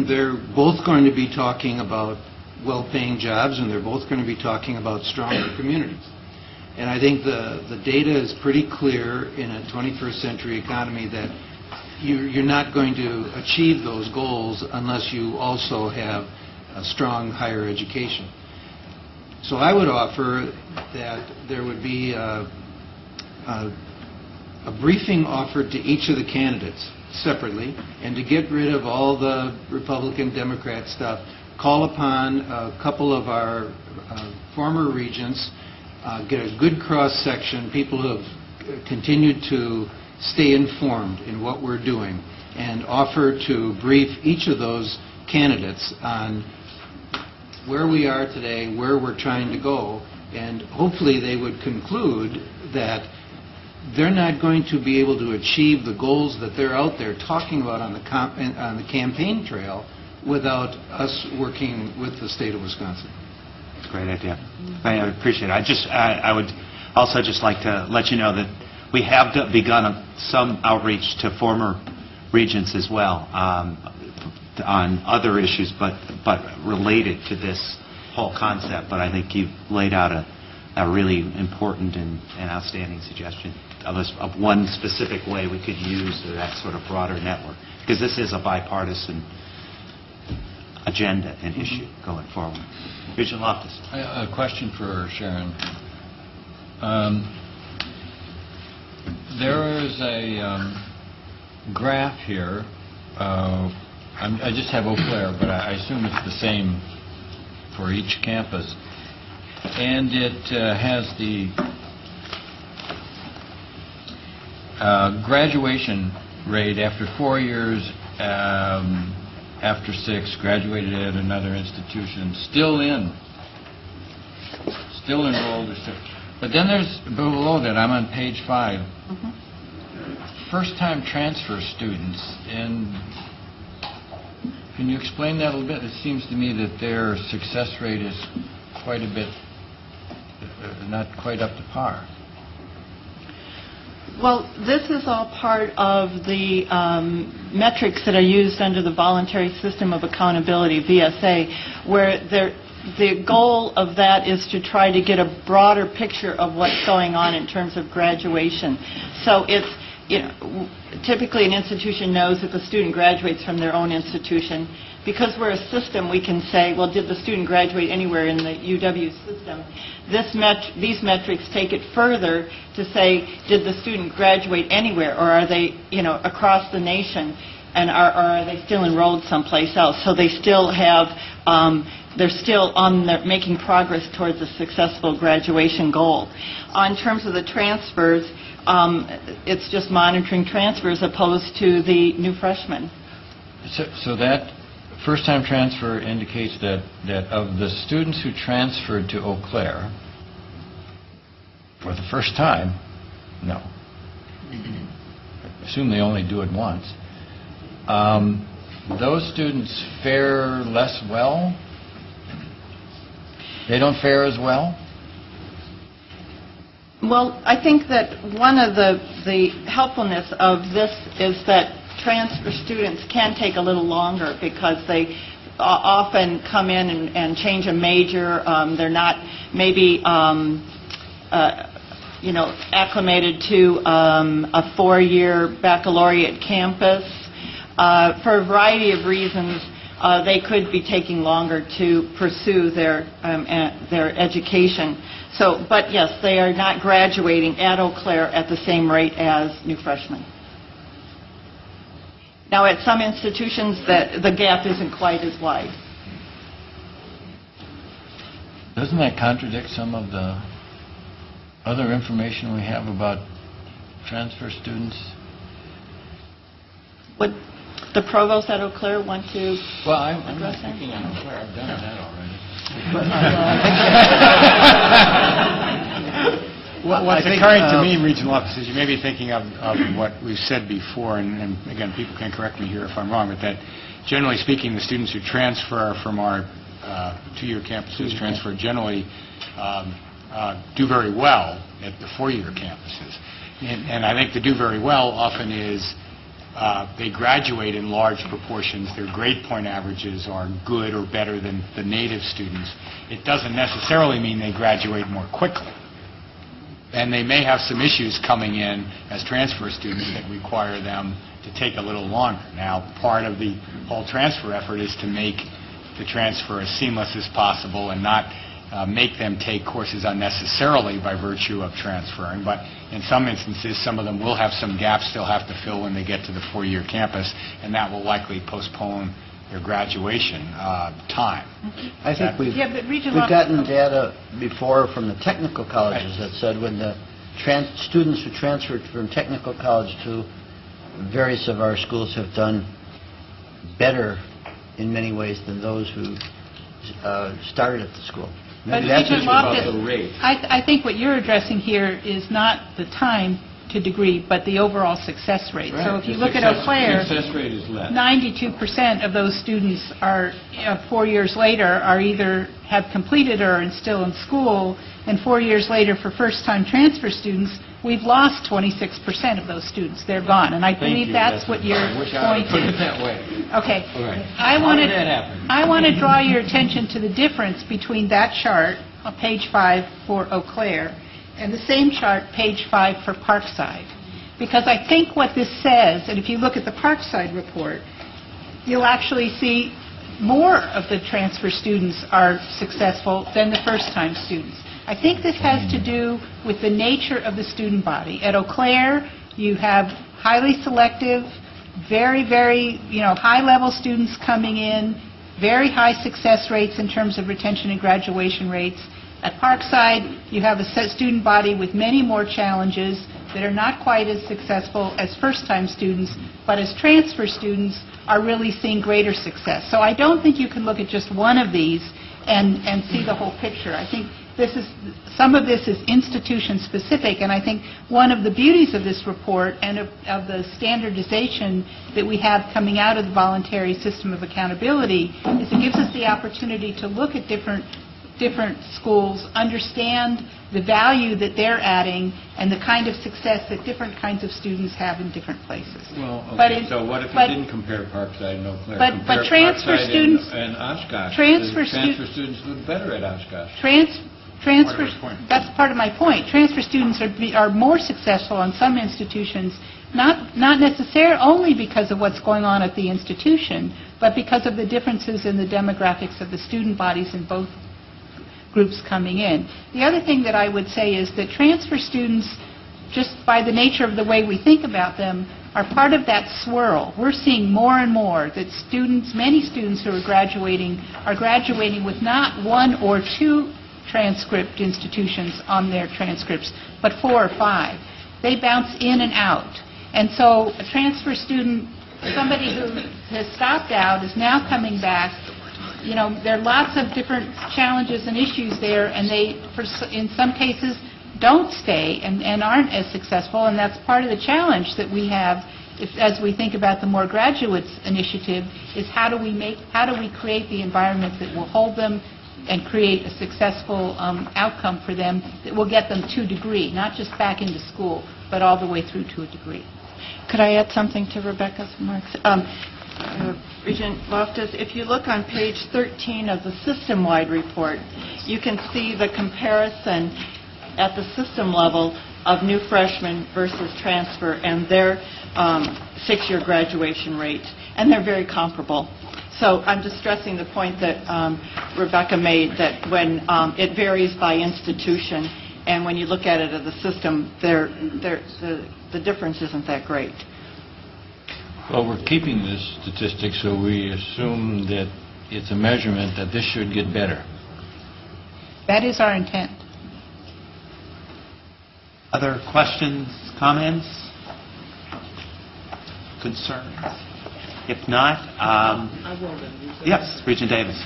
they're both going to be talking about well-paying jobs, and they're both going to be talking about stronger communities. And I think the data is pretty clear in a 21st century economy that you're not going to achieve those goals unless you also have a strong higher education. So I would offer that there would be a briefing offered to each of the candidates separately, and to get rid of all the Republican, Democrat stuff, call upon a couple of our former regents, get a good cross-section, people who have continued to stay informed in what we're doing, and offer to brief each of those candidates on where we are today, where we're trying to go, and hopefully they would conclude that they're not going to be able to achieve the goals that they're out there talking about on the campaign trail without us working with the state of Wisconsin. That's a great idea. I appreciate it. I would also just like to let you know that we have begun some outreach to former regents as well on other issues, but related to this whole concept. But I think you've laid out a really important and outstanding suggestion of one specific way we could use that sort of broader network, because this is a bipartisan agenda and issue going forward. Regent Loftus. A question for Sharon. There is a graph here. I just have Eau Claire, but I assume it's the same for each campus. And it has the graduation rate after 4 years, after 6, graduated at another institution, still enrolled. But then there's below that, I'm on page 5, first-time transfer students. And can you explain that a little bit? It seems to me that their success rate is quite a bit, not quite up to par. Well, this is all part of the metrics that are used under the Voluntary System of Accountability, VSA, where the goal of that is to try to get a broader picture of what's going on in terms of graduation. So it's, typically an institution knows if a student graduates from their own institution. Because we're a system, we can say, well, did the student graduate anywhere in the UW system? These metrics take it further to say, did the student graduate anywhere, or are they, across the nation, and are they still enrolled someplace else? So they still have, they're still making progress towards a successful graduation goal. In terms of the transfers, it's just monitoring transfers opposed to the new freshmen. So that first-time transfer indicates that of the students who transferred to Eau Claire for the first time, no. I assume they only do it once. Those students fare less well? They don't fare as well? Well, I think that one of the helpfulness of this is that transfer students can take a little longer because they often come in and change a major. They're not maybe acclimated to a 4-year baccalaureate campus. For a variety of reasons, they could be taking longer to pursue their education. So, but yes, they are not graduating at Eau Claire at the same rate as new freshmen. Now, at some institutions, the gap isn't quite as wide. Doesn't that contradict some of the other information we have about transfer students? Would the provost at Eau Claire want to? Well, I'm not address that? picking on Eau Claire. I've done that already. What's occurring to me in regional offices, you may be thinking of what we've said before, and again, people can correct me here if I'm wrong, but that generally speaking, the students who transfer from our 2-year campuses generally do very well at the 4-year campuses. And I think the do very well often is they graduate in large proportions. Their grade point averages are good or better than the native students. It doesn't necessarily mean they graduate more quickly. And they may have some issues coming in as transfer students that require them to take a little longer. Now, part of the whole transfer effort is to make the transfer as seamless as possible and not make them take courses unnecessarily by virtue of transferring. But in some instances, some of them will have some gaps they'll have to fill when they get to the 4-year campus, and that will likely postpone their graduation time. I think we've regional gotten data before from the technical colleges that said when the students who transferred from technical college to various of our schools have done better in many ways than those who started at the school. But Maybe that's Regent what Loftus, about the rate. I think what you're addressing here is not the time to degree, but the overall success rate. So if you look at Eau Claire, Success rate is less. 92% of those students are 4 years later are either have completed or are still in school, and 4 years later for first-time transfer students, we've lost 26% of those students. They're gone, and I believe that's what you're I wish I would pointing put it to. that way. Okay. All right. How did that happen? I want to draw your attention to the difference between that chart on page 5 for Eau Claire and the same chart, page 5 for Parkside. Because I think what this says, and if you look at the Parkside report, you'll actually see more of the transfer students are successful than the first-time students. I think this has to do with the nature of the student body. At Eau Claire, you have highly selective, very, very, high-level students coming in, very high success rates in terms of retention and graduation rates. At Parkside, you have a student body with many more challenges that are not quite as successful as first-time students, but as transfer students are really seeing greater success. So I don't think you can look at just one of these and see the whole picture. I think some of this is institution-specific, and I think one of the beauties of this report and of the standardization that we have coming out of the voluntary system of accountability is it gives us the opportunity to look at different schools, understand the value that they're adding, and the kind of success that different kinds of students have in different places. Well, okay. But it- So what if but- you didn't compare Parkside and Eau Claire? but Compare transfer Parkside students- and Oshkosh. transfer The transfer students look better at Oshkosh. Transfer, Part of his point. that's part of my point. Transfer students are more successful on some institutions, not necessarily only because of what's going on at the institution, but because of the differences in the demographics of the student bodies in both groups coming in. The other thing that I would say is that transfer students, just by the nature of the way we think about them, are part of that swirl. We're seeing more and more that many students who are graduating with not 1 or 2 transcript institutions on their transcripts, but 4 or 5. They bounce in and out. And so a transfer student, somebody who has stopped out, is now coming back. There are lots of different challenges and issues there, and they, in some cases, don't stay and aren't as successful, and that's part of the challenge that we have as we think about the More Graduates initiative, is how do we create the environment that will hold them and create a successful outcome for them that will get them to degree, not just back into school, but all the way through to a degree. Could I add something to Rebecca's remarks? Regent Loftus, if you look on page 13 of the system-wide report, you can see the comparison at the system level of new freshmen versus transfer and their six-year graduation rates, and they're very comparable. So I'm just stressing the point that Rebecca made, that when it varies by institution, and when you look at it as a system, the difference isn't that great. Well, we're keeping this statistic, so we assume that it's a measurement that this should get better. That is our intent. Other questions, comments, concerns? If not, I will then. yes, Regent Davis.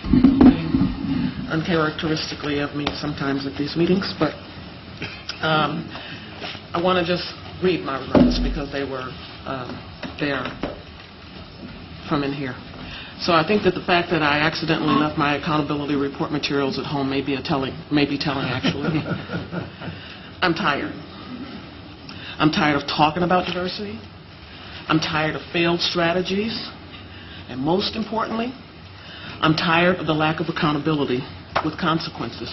Uncharacteristically of me sometimes at these meetings, but I want to just read my remarks because they were there from in here. So I think that the fact that I accidentally left my accountability report materials at home may be telling actually. I'm tired. I'm tired of talking about diversity. I'm tired of failed strategies. And most importantly, I'm tired of the lack of accountability with consequences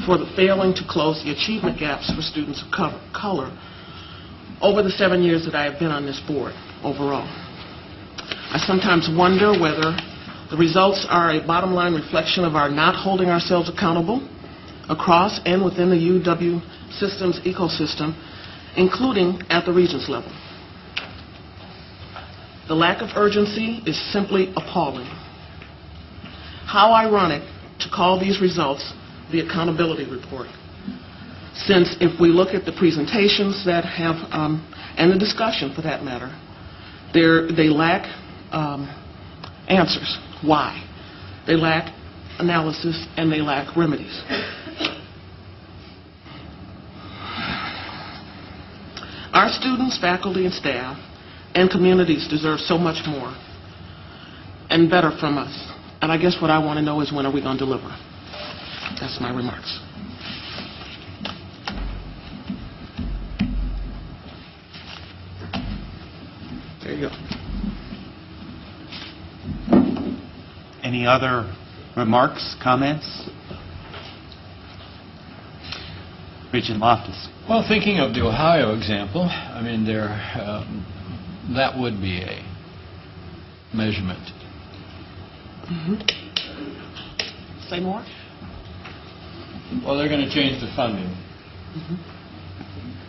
for the failing to close the achievement gaps for students of color over the 7 years that I have been on this board overall. I sometimes wonder whether the results are a bottom line reflection of our not holding ourselves accountable across and within the UW systems ecosystem, including at the Regents level. The lack of urgency is simply appalling. How ironic to call these results the accountability report, since if we look at the presentations that have, and the discussion for that matter, they lack answers. Why? They lack analysis and they lack remedies. Our students, faculty, and staff, and communities deserve so much more and better from us. And I guess what I want to know is, when are we going to deliver? That's my remarks. There you go. Any other remarks, comments? Regent Loftus. Well, thinking of the Ohio example, I mean, that would be a measurement. Say more? Well, they're going to change the funding.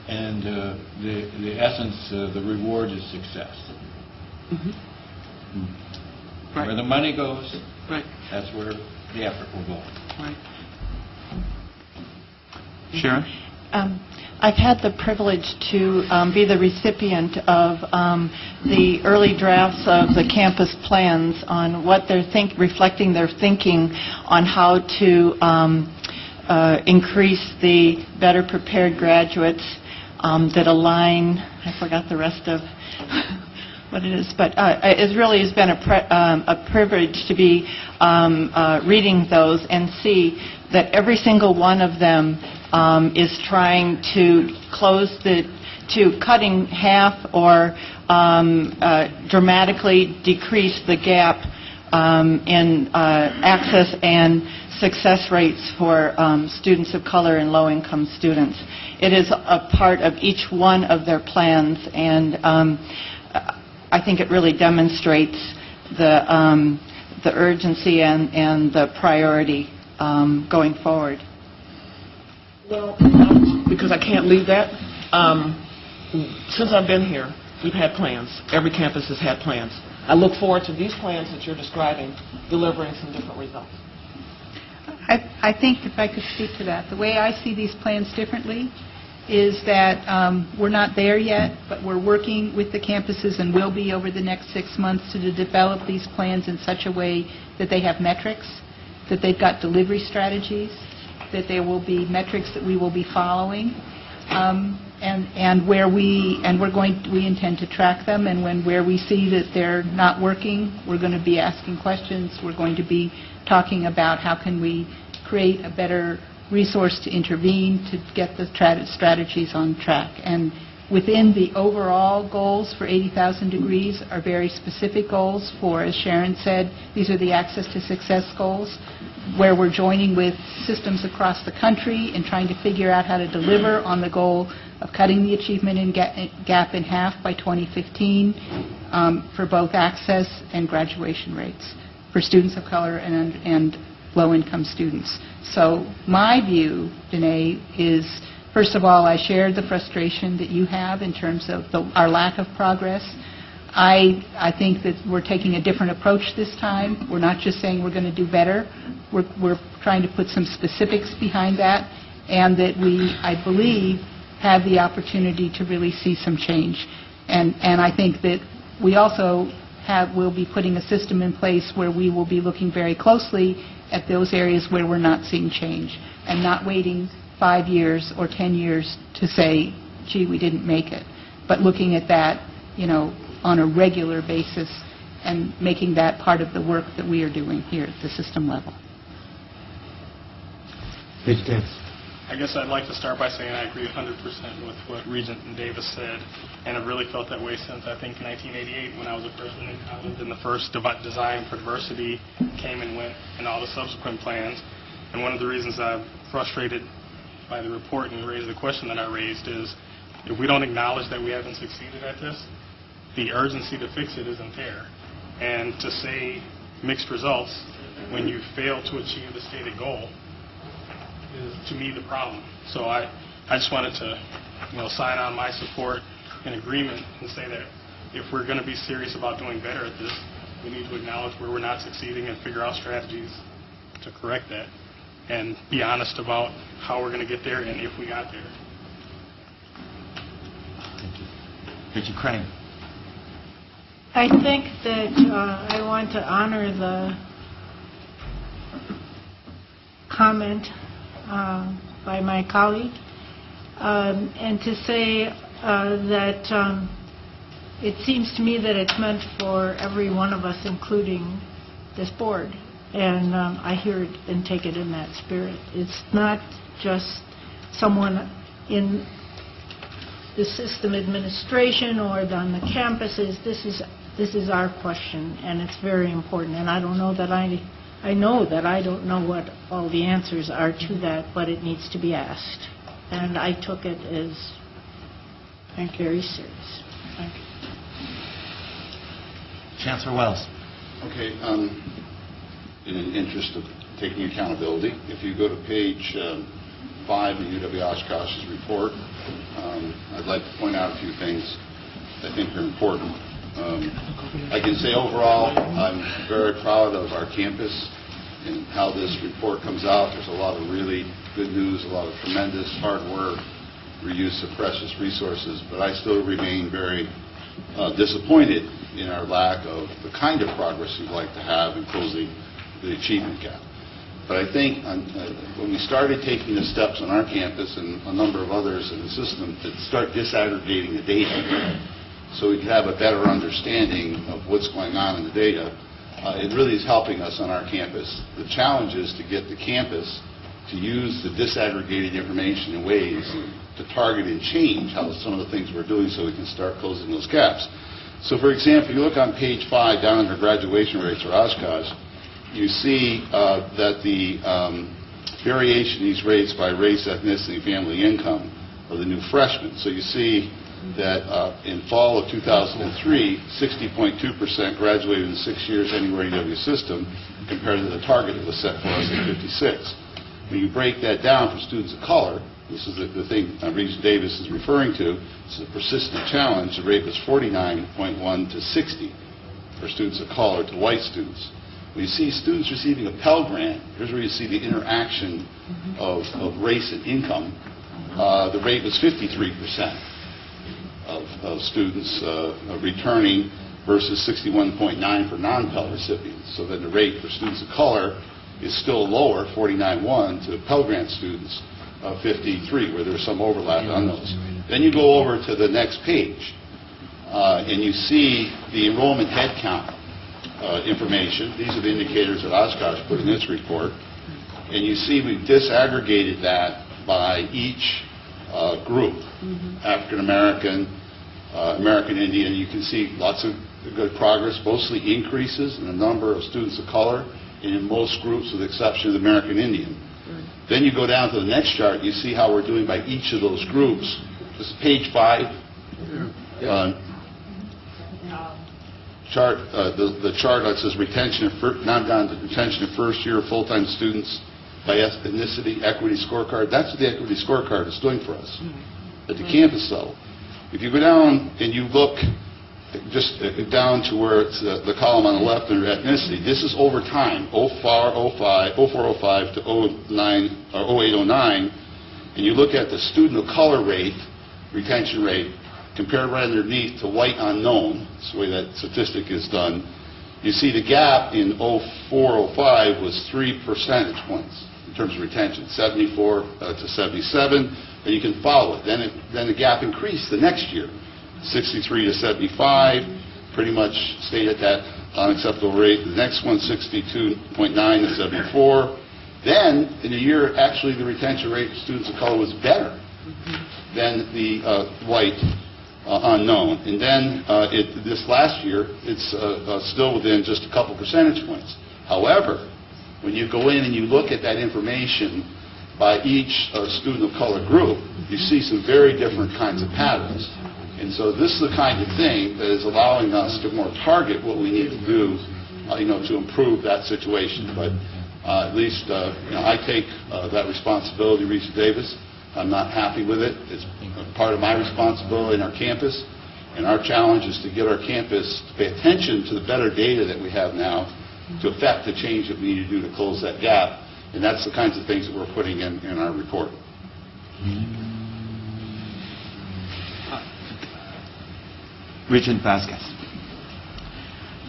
And the essence, the reward is success. Right. Where the money goes, Right. that's where the effort will go. Right. Sharon? I've had the privilege to be the recipient of the early drafts of the campus plans on what they're reflecting their thinking on how to increase the better prepared graduates that align. I forgot the rest of what it is, but it really has been a privilege to be reading those and see that every single one of them is trying to cutting half or dramatically decrease the gap in access and success rates for students of color and low-income students. It is a part of each one of their plans, and I think it really demonstrates the urgency and the priority going forward. Well, because I can't leave that, since I've been here, we've had plans. Every campus has had plans. I look forward to these plans that you're describing delivering some different results. I think, if I could speak to that, the way I see these plans differently is that we're not there yet, but we're working with the campuses and will be over the next 6 months to develop these plans in such a way that they have metrics, that they've got delivery strategies, that there will be metrics that we will be following, and where we intend to track them, and where we see that they're not working, we're going to be asking questions. We're going to be talking about how can we create a better resource to intervene to get the strategies on track. And within the overall goals for 80,000 degrees are very specific goals for, as Sharon said, these are the Access to Success goals, where we're joining with systems across the country and trying to figure out how to deliver on the goal of cutting the achievement gap in half by 2015 for both access and graduation rates for students of color and low-income students. So my view, Danae, is, first of all, I share the frustration that you have in terms of our lack of progress. I think that we're taking a different approach this time. We're not just saying we're going to do better. We're trying to put some specifics behind that, and that we, I believe, have the opportunity to really see some change. And I think that we also will be putting a system in place where we will be looking very closely at those areas where we're not seeing change, and not waiting 5 years or 10 years to say, gee, we didn't make it, but looking at that, on a regular basis and making that part of the work that we are doing here at the system level. I guess I'd like to start by saying I agree 100% with what Regent and Davis said, and I've really felt that way since, I think, 1988 when I was a freshman in college and the first Design for Diversity came and went, and all the subsequent plans. And one of the reasons I'm frustrated by the report and raised the question that I raised is, if we don't acknowledge that we haven't succeeded at this, the urgency to fix it isn't there. And to say mixed results when you fail to achieve the stated goal is, to me, the problem. So I just wanted to sign on my support and agreement and say that if we're going to be serious about doing better at this, we need to acknowledge where we're not succeeding and figure out strategies to correct that, and be honest about how we're going to get there and if we got there. Thank you. Richard Crane. I think that I want to honor the comment by my colleague, and to say that it seems to me that it's meant for every one of us, including this board, and I hear it and take it in that spirit. It's not just someone in the system administration or on the campuses. This is our question, and it's very important. And I don't know that I know that I don't know what all the answers are to that, but it needs to be asked. And I took it as very serious. Thank you. Chancellor Wells. Okay. In the interest of taking accountability, if you go to page 5 of UW Oshkosh's report, I'd like to point out a few things I think are important. I can say overall, I'm very proud of our campus and how this report comes out. There's a lot of really good news, a lot of tremendous hard work, reuse of precious resources, but I still remain very disappointed in our lack of the kind of progress we'd like to have in closing the achievement gap. But I think when we started taking the steps on our campus and a number of others in the system to start disaggregating the data so we could have a better understanding of what's going on in the data, it really is helping us on our campus. The challenge is to get the campus to use the disaggregated information in ways to target and change how some of the things we're doing so we can start closing those gaps. So, for example, you look on page 5 down under graduation rates for Oshkosh, you see that the variation in these rates by race, ethnicity, family income are the new freshmen. So you see that in fall of 2003, 60.2% graduated in 6 years anywhere in the UW system, compared to the target that was set for us at 56. When you break that down for students of color, this is the thing Regent Davis is referring to, it's a persistent challenge. The rate was 49.1 to 60 for students of color to white students. When you see students receiving a Pell Grant, here's where you see the interaction of race and income. The rate was 53% of students returning versus 61.9 for non-Pell recipients. So then the rate for students of color is still lower, 49.1, to Pell Grant students, 53, where there's some overlap on those. Then you go over to the next page, and you see the enrollment head count information. These are the indicators that Oshkosh put in its report. And you see we've disaggregated that by each group, African American, American Indian. You can see lots of good progress, mostly increases in the number of students of color in most groups with the exception of the American Indian. Then you go down to the next chart, you see how we're doing by each of those groups. This is page 5. Chart, the chart that says retention of now down to retention of first year full-time students by ethnicity, equity scorecard. That's what the equity scorecard is doing for us at the campus level. If you go down and you look just down to where it's the column on the left under ethnicity, this is over time, 0405 to 09 or 0809, and you look at the student of color rate, retention rate, compared right underneath to white unknown, that's the way that statistic is done, you see the gap in 0405 was 3 percentage points in terms of retention, 74 to 77, and you can follow it. Then the gap increased the next year, 63 to 75, pretty much stayed at that unacceptable rate. The next one, 62.9 to 74. Then, in a year, actually the retention rate of students of color was better than the white unknown. And then this last year, it's still within just a couple percentage points. However, when you go in and you look at that information by each student of color group, you see some very different kinds of patterns. And so this is the kind of thing that is allowing us to more target what we need to do, to improve that situation. But at least, I take that responsibility, Regent Davis. I'm not happy with it. It's part of my responsibility in our campus. And our challenge is to get our campus to pay attention to the better data that we have now to affect the change that we need to do to close that gap. And that's the kinds of things that we're putting in our report. Regent Vasquez.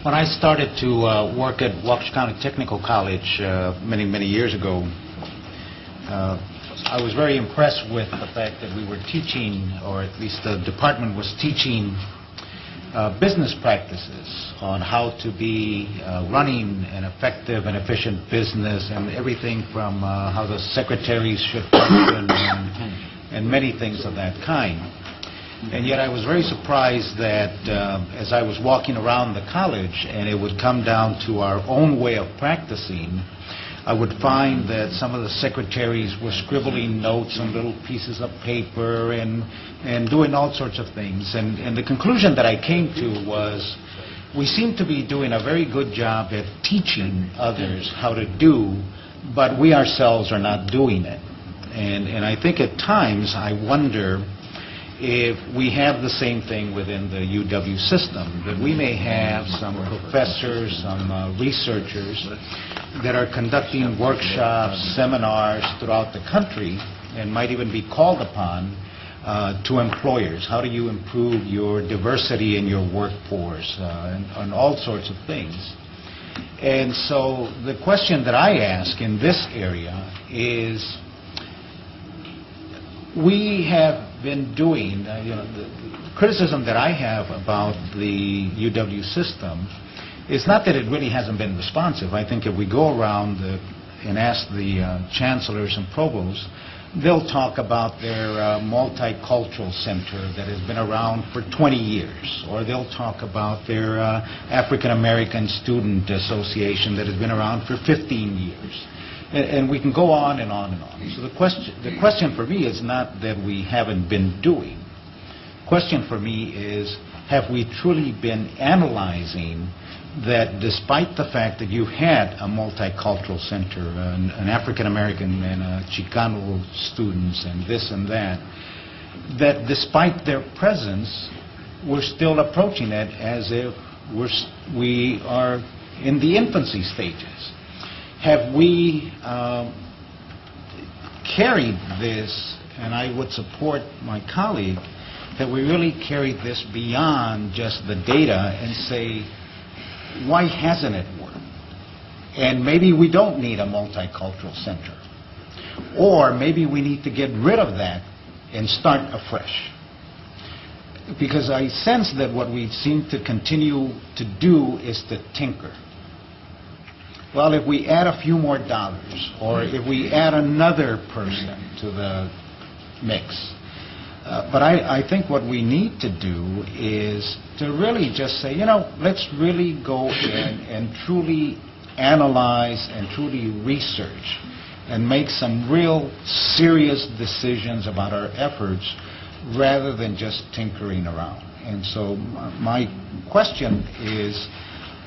When I started to work at Waukesha County Technical College many, many years ago, I was very impressed with the fact that we were teaching, or at least the department was teaching, business practices on how to be running an effective and efficient business, and everything from how the secretaries should function and many things of that kind. And yet I was very surprised that as I was walking around the college and it would come down to our own way of practicing, I would find that some of the secretaries were scribbling notes on little pieces of paper and doing all sorts of things. And the conclusion that I came to was we seem to be doing a very good job at teaching others how to do, but we ourselves are not doing it. And I think at times I wonder if we have the same thing within the UW system, that we may have some professors, some researchers that are conducting workshops, seminars throughout the country, and might even be called upon to employers. How do you improve your diversity in your workforce, and all sorts of things. And so the question that I ask in this area is, we have been doing, the criticism that I have about the UW system is not that it really hasn't been responsive. I think if we go around and ask the chancellors and provosts, they'll talk about their multicultural center that has been around for 20 years, or they'll talk about their African American Student Association that has been around for 15 years. And we can go on and on and on. So the question for me is not that we haven't been doing. The question for me is, have we truly been analyzing that despite the fact that you had a multicultural center, an African American and a Chicano students and this and that, that despite their presence, we're still approaching it as if we are in the infancy stages. Have we carried this, and I would support my colleague, that we really carried this beyond just the data and say, why hasn't it worked? And maybe we don't need a multicultural center. Or maybe we need to get rid of that and start afresh. Because I sense that what we seem to continue to do is to tinker. Well, if we add a few more dollars, or if we add another person to the mix, But I think what we need to do is to really just say, let's really go in and truly analyze and truly research and make some real serious decisions about our efforts rather than just tinkering around. And so my question is,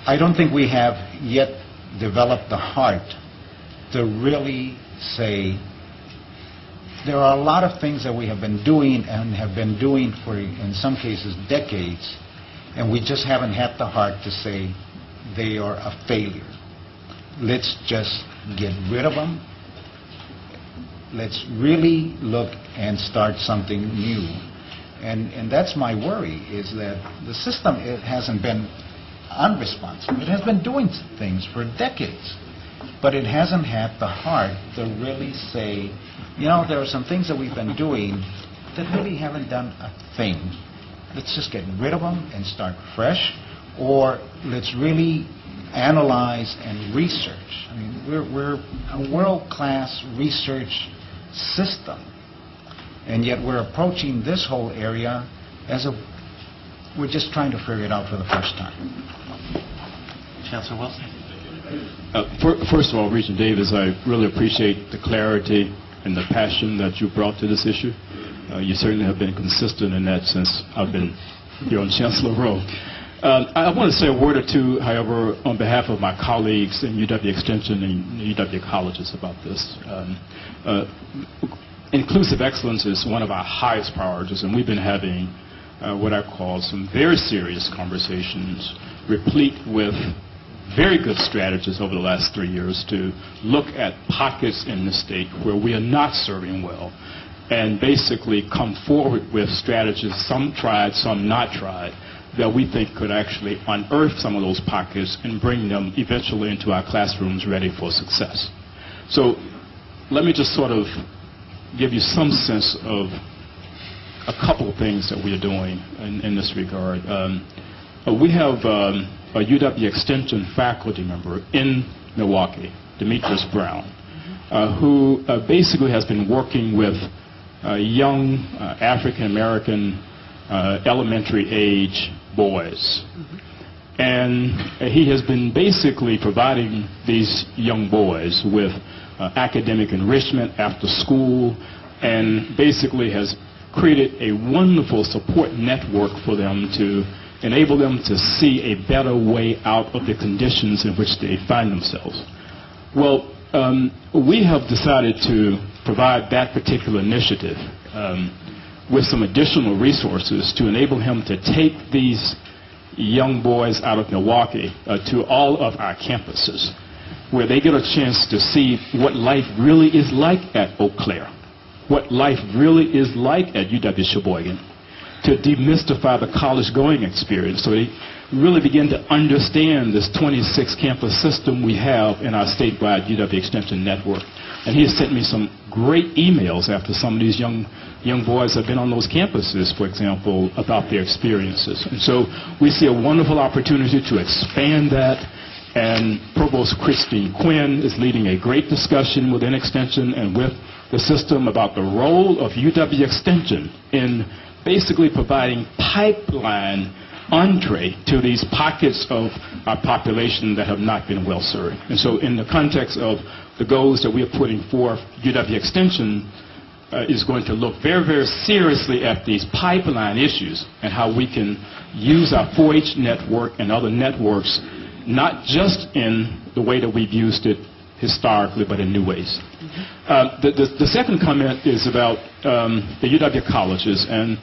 I don't think we have yet developed the heart to really say, there are a lot of things that we have been doing and have been doing for, in some cases, decades, and we just haven't had the heart to say they are a failure. Let's just get rid of them. Let's really look and start something new. And that's my worry, is that the system, it hasn't been unresponsive. It has been doing things for decades, but it hasn't had the heart to really say, there are some things that we've been doing that really haven't done a thing. Let's just get rid of them and start fresh, or let's really analyze and research. I mean, we're a world-class research system, and yet we're approaching this whole area as we're just trying to figure it out for the first time. Chancellor Wilson? First of all, Regent Davis, I really appreciate the clarity and the passion that you brought to this issue. You certainly have been consistent in that since I've been here on Chancellor Row. I want to say a word or two, however, on behalf of my colleagues in UW Extension and UW colleges about this. Inclusive excellence is one of our highest priorities, and we've been having what I call some very serious conversations, replete with very good strategies over the last 3 years to look at pockets in the state where we are not serving well, and basically come forward with strategies, some tried, some not tried, that we think could actually unearth some of those pockets and bring them eventually into our classrooms ready for success. So let me just sort of give you some sense of a couple of things that we are doing in this regard. We have a UW Extension faculty member in Milwaukee, Demetrius Brown, who basically has been working with young African-American elementary age boys. And he has been basically providing these young boys with academic enrichment after school, and basically has created a wonderful support network for them to enable them to see a better way out of the conditions in which they find themselves. Well, we have decided to provide that particular initiative with some additional resources to enable him to take these young boys out of Milwaukee to all of our campuses, where they get a chance to see what life really is like at Eau Claire, what life really is like at UW-Sheboygan, to demystify the college-going experience, so they really begin to understand this 26-campus system we have in our statewide UW Extension network. And he has sent me some great emails after some of these young boys have been on those campuses, for example, about their experiences. And so we see a wonderful opportunity to expand that, and Provost Christine Quinn is leading a great discussion within Extension and with the system about the role of UW Extension in basically providing pipeline entree to these pockets of our population that have not been well served. And so in the context of the goals that we are putting forth, UW Extension is going to look very, very seriously at these pipeline issues and how we can use our 4-H network and other networks, not just in the way that we've used it historically, but in new ways. The second comment is about the UW colleges, and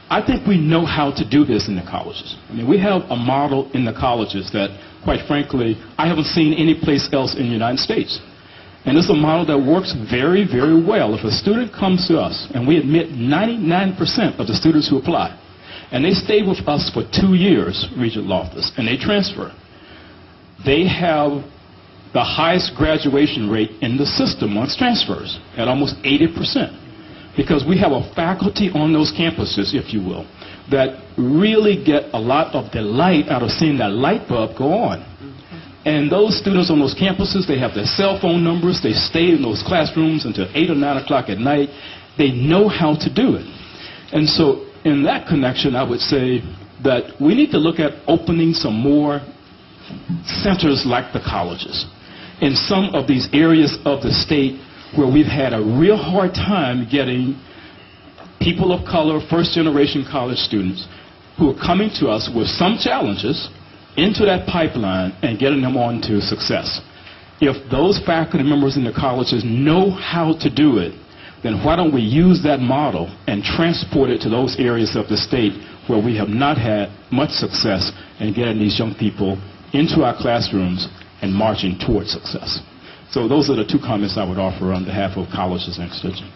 I think we know how to do this in the colleges. I mean, we have a model in the colleges that, quite frankly, I haven't seen any place else in the United States. And it's a model that works very, very well. If a student comes to us, and we admit 99% of the students who apply, and they stay with us for 2 years, Regent Loftus, and they transfer, they have the highest graduation rate in the system once transfers, at almost 80%. Because we have a faculty on those campuses, if you will, that really get a lot of delight out of seeing that light bulb go on. And those students on those campuses, they have their cell phone numbers, they stay in those classrooms until 8 or 9 o'clock at night. they know how to do it. And so in that connection, I would say that we need to look at opening some more centers like the colleges in some of these areas of the state where we've had a real hard time getting people of color, first-generation college students who are coming to us with some challenges into that pipeline and getting them on to success. If those faculty members in the colleges know how to do it, then why don't we use that model and transport it to those areas of the state where we have not had much success in getting these young people into our classrooms and marching towards success. So those are the two comments I would offer on behalf of colleges and extension.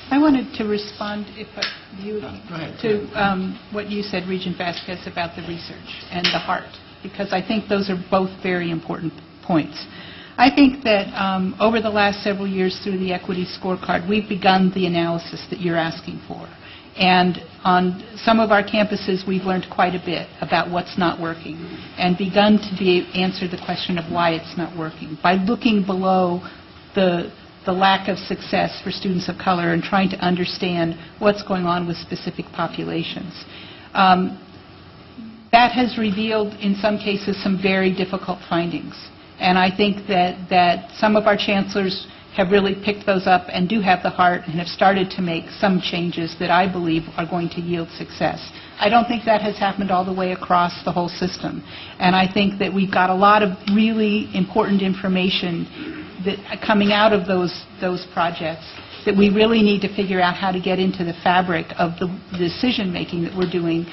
I wanted to respond to what you said, Regent Vasquez, about the research and the heart, because I think those are both very important points. I think that over the last several years through the equity scorecard, we've begun the analysis that you're asking for. And on some of our campuses, we've learned quite a bit about what's not working and begun to answer the question of why it's not working by looking below the lack of success for students of color and trying to understand what's going on with specific populations. That has revealed, in some cases, some very difficult findings. And I think that some of our chancellors have really picked those up and do have the heart and have started to make some changes that I believe are going to yield success. I don't think that has happened all the way across the whole system. And I think that we've got a lot of really important information that coming out of those projects that we really need to figure out how to get into the fabric of the decision-making that we're doing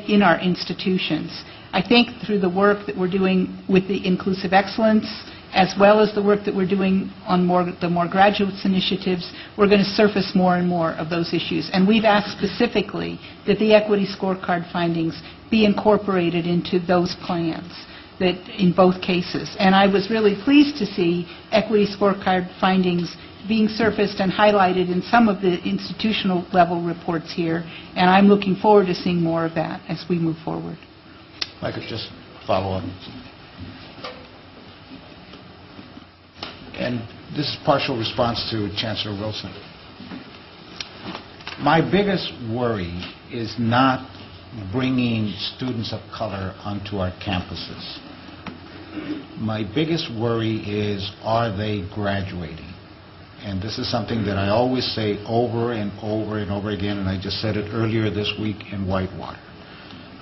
in our institutions. I think through the work that we're doing with the Inclusive Excellence, as well as the work that we're doing on the more graduates initiatives, we're going to surface more and more of those issues. And we've asked specifically that the equity scorecard findings be incorporated into those plans that in both cases. And I was really pleased to see equity scorecard findings being surfaced and highlighted in some of the institutional level reports here. And I'm looking forward to seeing more of that as we move forward. If I could just follow up. And this is partial response to Chancellor Wilson. My biggest worry is not bringing students of color onto our campuses. My biggest worry is, are they graduating? And this is something that I always say over and over and over again, and I just said it earlier this week in Whitewater.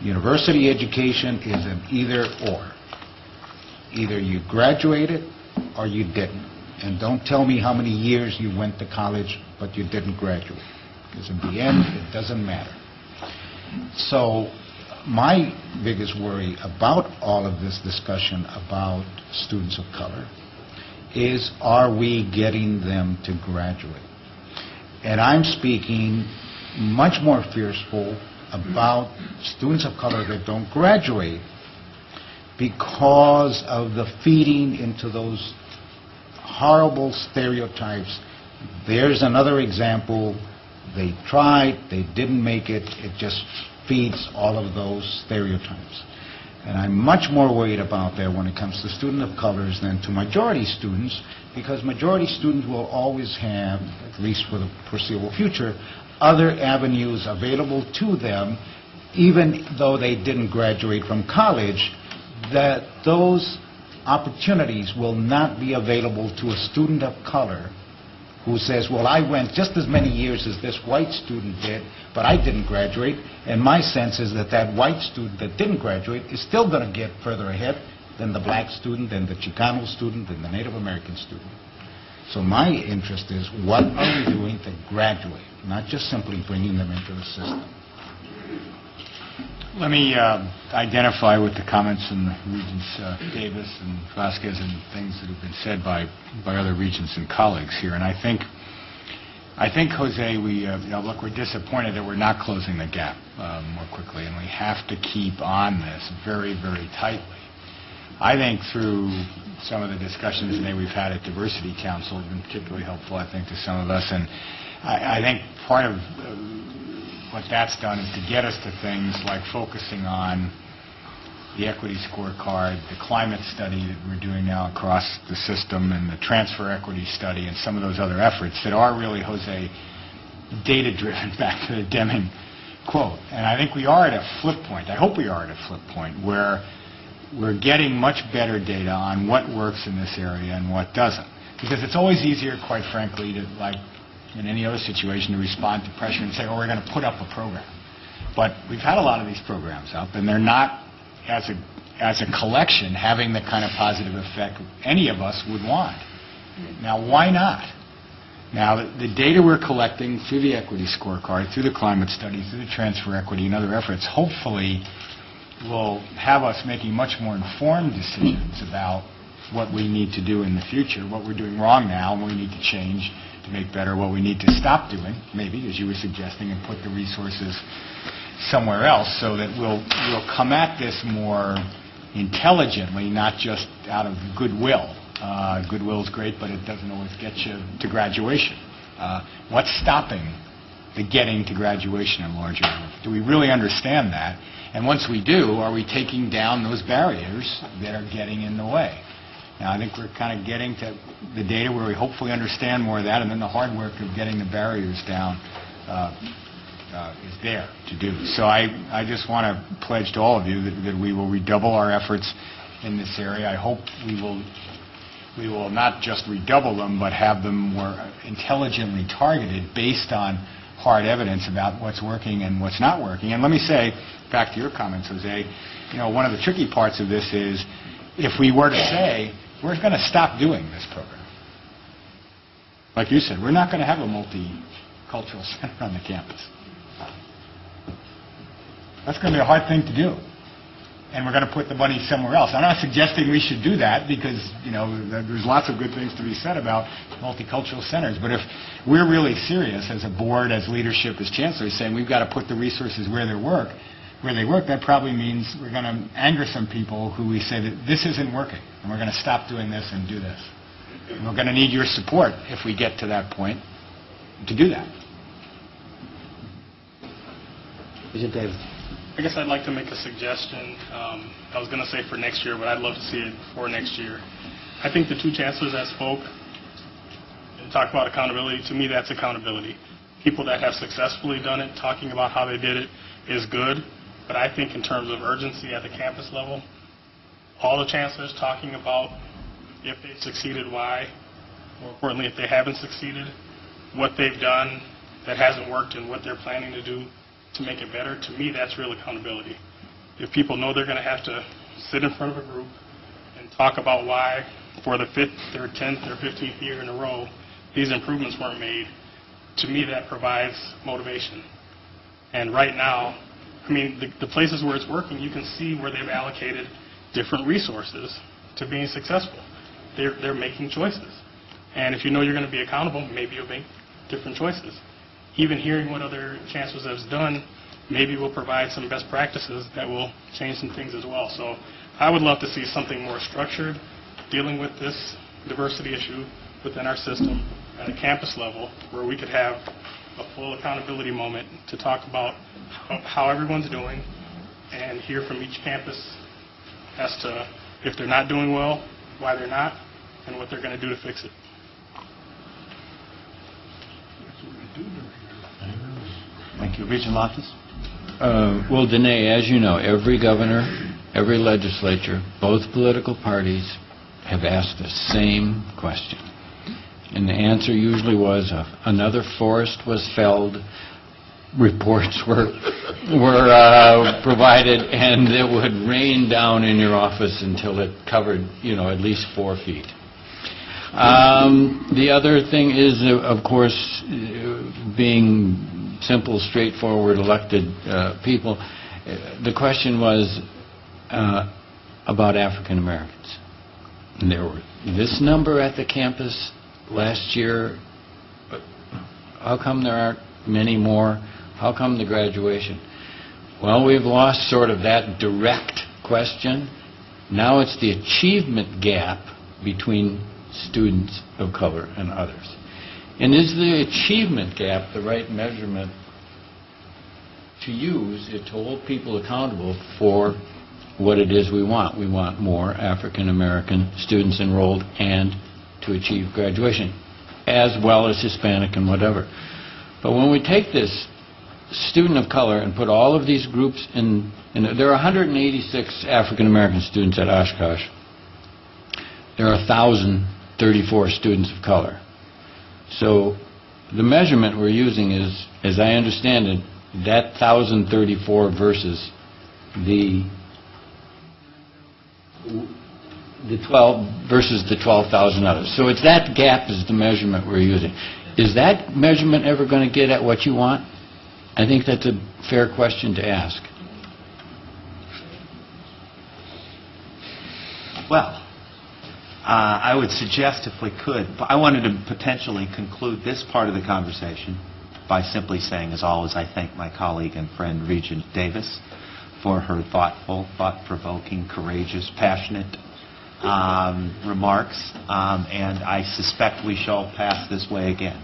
University education is an either-or. Either you graduated or you didn't. And don't tell me how many years you went to college, but you didn't graduate. Because in the end, it doesn't matter. So my biggest worry about all of this discussion about students of color is, are we getting them to graduate? And I'm speaking much more fearful about students of color that don't graduate because of the feeding into those horrible stereotypes. There's another example. They tried, they didn't make it. It just feeds all of those stereotypes. And I'm much more worried about that when it comes to students of colors than to majority students, because majority students will always have, at least for the foreseeable future, other avenues available to them, even though they didn't graduate from college, that those opportunities will not be available to a student of color who says, well, I went just as many years as this white student did, but I didn't graduate. And my sense is that that white student that didn't graduate is still going to get further ahead than the black student, than the Chicano student, than the Native American student. So my interest is, what are we doing to graduate, not just simply bringing them into the system? Let me identify with the comments from Regents Davis and Vasquez and things that have been said by other regents and colleagues here. And I think, Jose, look, we're disappointed that we're not closing the gap more quickly, and we have to keep on this very, very tightly. I think through some of the discussions today we've had at Diversity Council have been particularly helpful, I think, to some of us. And I think part of what that's done is to get us to things like focusing on, the equity scorecard, the climate study that we're doing now across the system, and the transfer equity study, and some of those other efforts that are really, Jose, data-driven, back to the Deming quote. And I think we are at a flip point. I hope we are at a flip point where we're getting much better data on what works in this area and what doesn't. Because it's always easier, quite frankly, to, like in any other situation, to respond to pressure and say, oh, we're going to put up a program. But we've had a lot of these programs up, and they're not, as a collection, having the kind of positive effect any of us would want. Now, why not? Now, the data we're collecting through the equity scorecard, through the climate study, through the transfer equity and other efforts, hopefully will have us making much more informed decisions about what we need to do in the future, what we're doing wrong now, and what we need to change to make better, what we need to stop doing, maybe, as you were suggesting, and put the resources somewhere else so that we'll come at this more intelligently, not just out of goodwill. Goodwill is great, but it doesn't always get you to graduation. What's stopping the getting to graduation in larger groups? Do we really understand that? And once we do, are we taking down those barriers that are getting in the way? Now, I think we're kind of getting to the data where we hopefully understand more of that, and then the hard work of getting the barriers down is there to do. So I just want to pledge to all of you that we will redouble our efforts in this area. I hope we will not just redouble them, but have them more intelligently targeted based on hard evidence about what's working and what's not working. And let me say, back to your comments, Jose, one of the tricky parts of this is if we were to say, we're going to stop doing this program. Like you said, we're not going to have a multicultural center on the campus. That's going to be a hard thing to do. And we're going to put the money somewhere else. I'm not suggesting we should do that because, there's lots of good things to be said about multicultural centers. But if we're really serious as a board, as leadership, as chancellors, saying we've got to put the resources where they work, that probably means we're going to anger some people who we say that this isn't working, and we're going to stop doing this and do this. And we're going to need your support if we get to that point to do that. Regent Davis. I guess I'd like to make a suggestion. I was going to say for next year, but I'd love to see it before next year. I think the two chancellors that spoke and talked about accountability, to me that's accountability. People that have successfully done it, talking about how they did it is good, but I think in terms of urgency at the campus level, all the chancellors talking about if they succeeded, why, more importantly, if they haven't succeeded, what they've done that hasn't worked and what they're planning to do to make it better, to me that's real accountability. If people know they're going to have to sit in front of a group and talk about why for the 5th or 10th or 15th year in a row these improvements weren't made, to me that provides motivation. And right now, the places where it's working, you can see where they've allocated different resources to being successful. They're making choices. And if you know you're going to be accountable, maybe you'll make different choices. Even hearing what other chancellors have done, maybe will provide some best practices that will change some things as well. So I would love to see something more structured, dealing with this diversity issue within our system at a campus level, where we could have a full accountability moment to talk about how everyone's doing and hear from each campus as to if they're not doing well, why they're not, and what they're going to do to fix it. Thank you. Regent Loftus? Well, Danae, as you know, every governor, every legislature, both political parties have asked the same question. And the answer usually was another forest was felled, reports were provided, and it would rain down in your office until it covered, at least 4 feet. The other thing is, of course, being simple, straightforward, elected people, the question was about African Americans. And there were this number at the campus last year. How come there aren't many more? How come the graduation? Well, we've lost sort of that direct question. Now it's the achievement gap between students of color and others. And is the achievement gap the right measurement to use to hold people accountable for what it is we want. We want more African-American students enrolled and to achieve graduation, as well as Hispanic and whatever. But when we take this student of color and put all of these groups in there are 186 African-American students at Oshkosh. There are 1,034 students of color. So the measurement we're using is, as I understand it, that 1,034 versus the 12 versus the 12,000 others. So it's that gap is the measurement we're using. Is that measurement ever going to get at what you want? I think that's a fair question to ask. Well, I would suggest if we could, I wanted to potentially conclude this part of the conversation by simply saying, as always, I thank my colleague and friend Regent Davis for her thoughtful, thought-provoking, courageous, passionate remarks, and I suspect we shall pass this way again.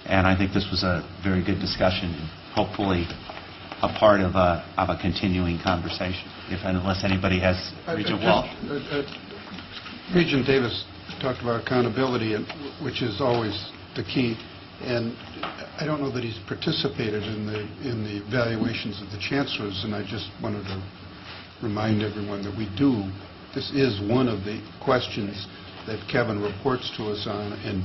And I think this was a very good discussion, and hopefully a part of a continuing conversation, unless anybody has. Regent Walsh. Regent Davis talked about accountability, which is always the key, and I don't know that he's participated in the evaluations of the chancellors, and I just wanted to remind everyone that we do. This is one of the questions that Kevin reports to us on and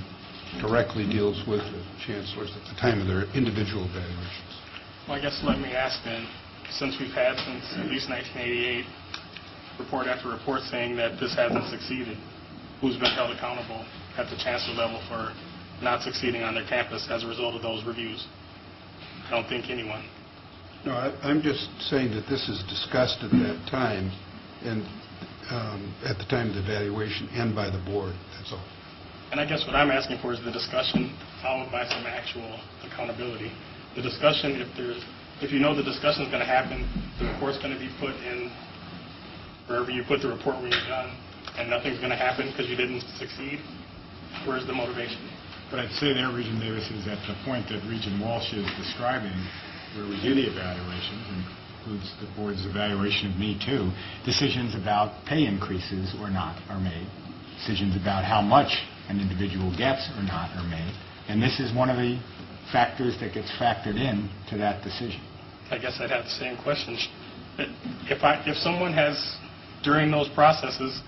directly deals with the chancellors at the time of their individual evaluations. Well, I guess let me ask then, since we've had since at least 1988, report after report saying that this hasn't succeeded, who's been held accountable at the chancellor level for not succeeding on their campus as a result of those reviews? I don't think anyone. No, I'm just saying that this is discussed at that time, and at the time of the evaluation, and by the board, that's all. And I guess what I'm asking for is the discussion followed by some actual accountability. The discussion, if you know the discussion is going to happen, the report's going to be put in wherever you put the report when you're done, and nothing's going to happen because you didn't succeed, where's the motivation? But I'd say there, Regent Davis, is at the point that Regent Walsh is describing, where we do the evaluations, includes the board's evaluation of me too, decisions about pay increases or not are made. Decisions about how much an individual gets or not are made. And this is one of the factors that gets factored in to that decision. I guess I'd have the same question. If someone has, during those processes,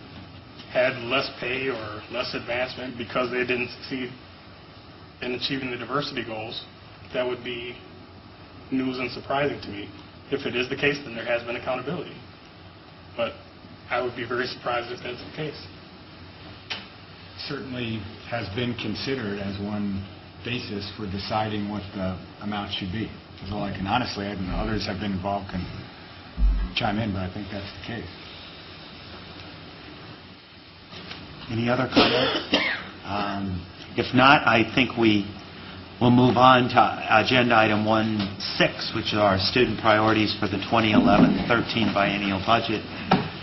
had less pay or less advancement because they didn't succeed in achieving the diversity goals, that would be news and surprising to me. If it is the case, then there has been accountability. But I would be very surprised if that's the case. Certainly has been considered as one basis for deciding what the amount should be. That's all I can honestly add, and others have been involved can chime in, but I think that's the case. Any other comments? If not, I think we will move on to agenda item 1.6, which are student priorities for the 2011-13 biennial budget.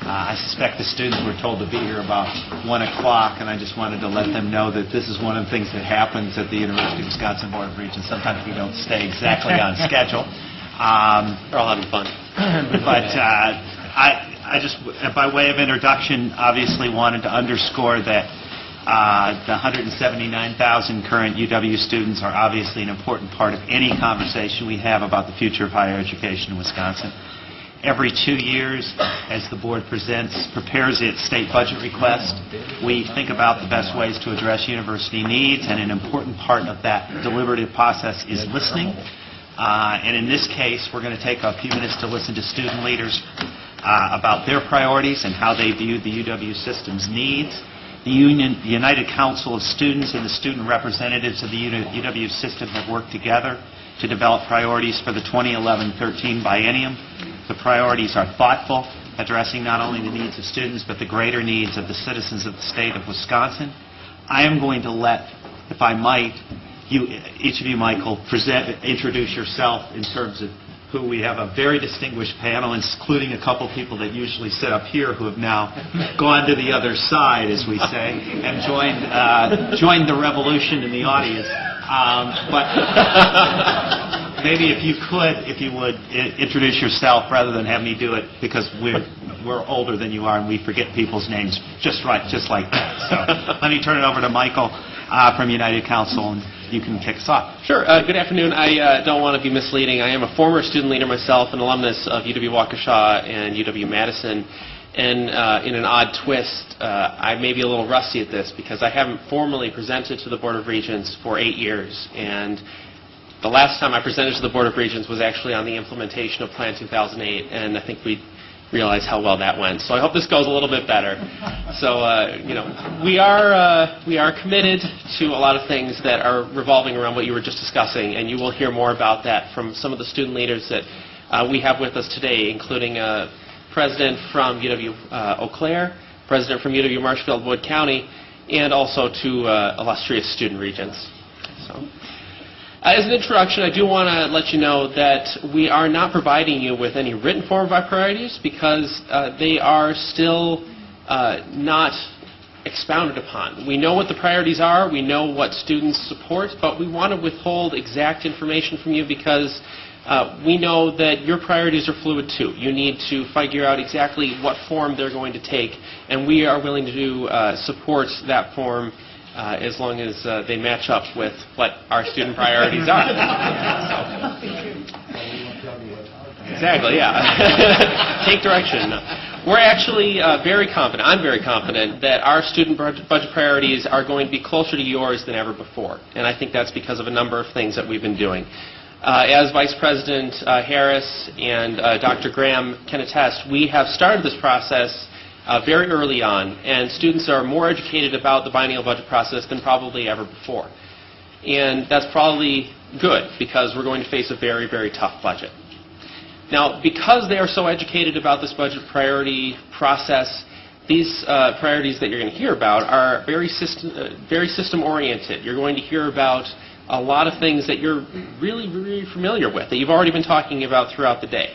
I suspect the students were told to be here about 1 o'clock, and I just wanted to let them know that this is one of the things that happens at the University of Wisconsin Board of Regents. Sometimes we don't stay exactly on schedule. They're all having fun. But I just, by way of introduction, obviously wanted to underscore that the 179,000 current UW students are obviously an important part of any conversation we have about the future of higher education in Wisconsin. Every 2 years, as the board prepares its state budget request, we think about the best ways to address university needs, and an important part of that deliberative process is listening. And in this case, we're going to take a few minutes to listen to student leaders about their priorities and how they view the UW system's needs. The United Council of Students and the student representatives of the UW system have worked together to develop priorities for the 2011-13 biennium. The priorities are thoughtful, addressing not only the needs of students, but the greater needs of the citizens of the state of Wisconsin. I am going to let, if I might, each of you, Michael, introduce yourself in terms of who we have a very distinguished panel, including a couple people that usually sit up here who have now gone to the other side, as we say, and joined the revolution in the audience. maybe if you would introduce yourself rather than have me do it, because we're older than you are and we forget people's names just like that. So let me turn it over to Michael from United Council, and you can kick us off. Sure. Good afternoon. I don't want to be misleading. I am a former student leader myself, an alumnus of UW-Waukesha and UW-Madison. And in an odd twist, I may be a little rusty at this because I haven't formally presented to the Board of Regents for 8 years. And the last time I presented to the Board of Regents was actually on the implementation of Plan 2008, and I think we realized how well that went. So I hope this goes a little bit better. So, we are committed to a lot of things that are revolving around what you were just discussing, and you will hear more about that from some of the student leaders that we have with us today, including President from UW-Eau Claire, President from UW-Marshfield-Wood County, and also two illustrious student regents. So, as an introduction, I do want to let you know that we are not providing you with any written form of our priorities because they are still not expounded upon. We know what the priorities are, we know what students support, but we want to withhold exact information from you because we know that your priorities are fluid too. You need to figure out exactly what form they're going to take, and we are willing to support that form as long as they match up with what our student priorities are. Exactly, yeah. Take direction. We're actually very confident, I'm very confident, that our student budget priorities are going to be closer to yours than ever before. And I think that's because of a number of things that we've been doing. As Vice President Harris and Dr. Graham can attest, we have started this process very early on, and students are more educated about the biennial budget process than probably ever before. And that's probably good, because we're going to face a very, very tough budget. Now, because they are so educated about this budget priority process, these priorities that you're going to hear about are very system-oriented. You're going to hear about a lot of things that you're really, really familiar with, that you've already been talking about throughout the day.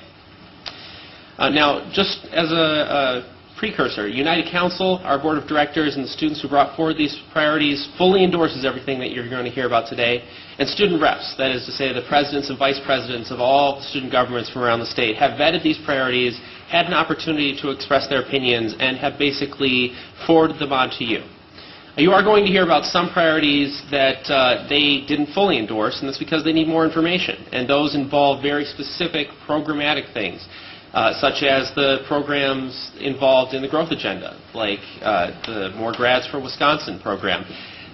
Now, just as a precursor, United Council, our Board of Directors, and the students who brought forward these priorities fully endorses everything that you're going to hear about today. And student reps, that is to say the presidents and vice presidents of all student governments from around the state, have vetted these priorities, had an opportunity to express their opinions, and have basically forwarded them on to you. You are going to hear about some priorities that they didn't fully endorse, and that's because they need more information. And those involve very specific programmatic things, such as the programs involved in the growth agenda, like the More Grads for Wisconsin program.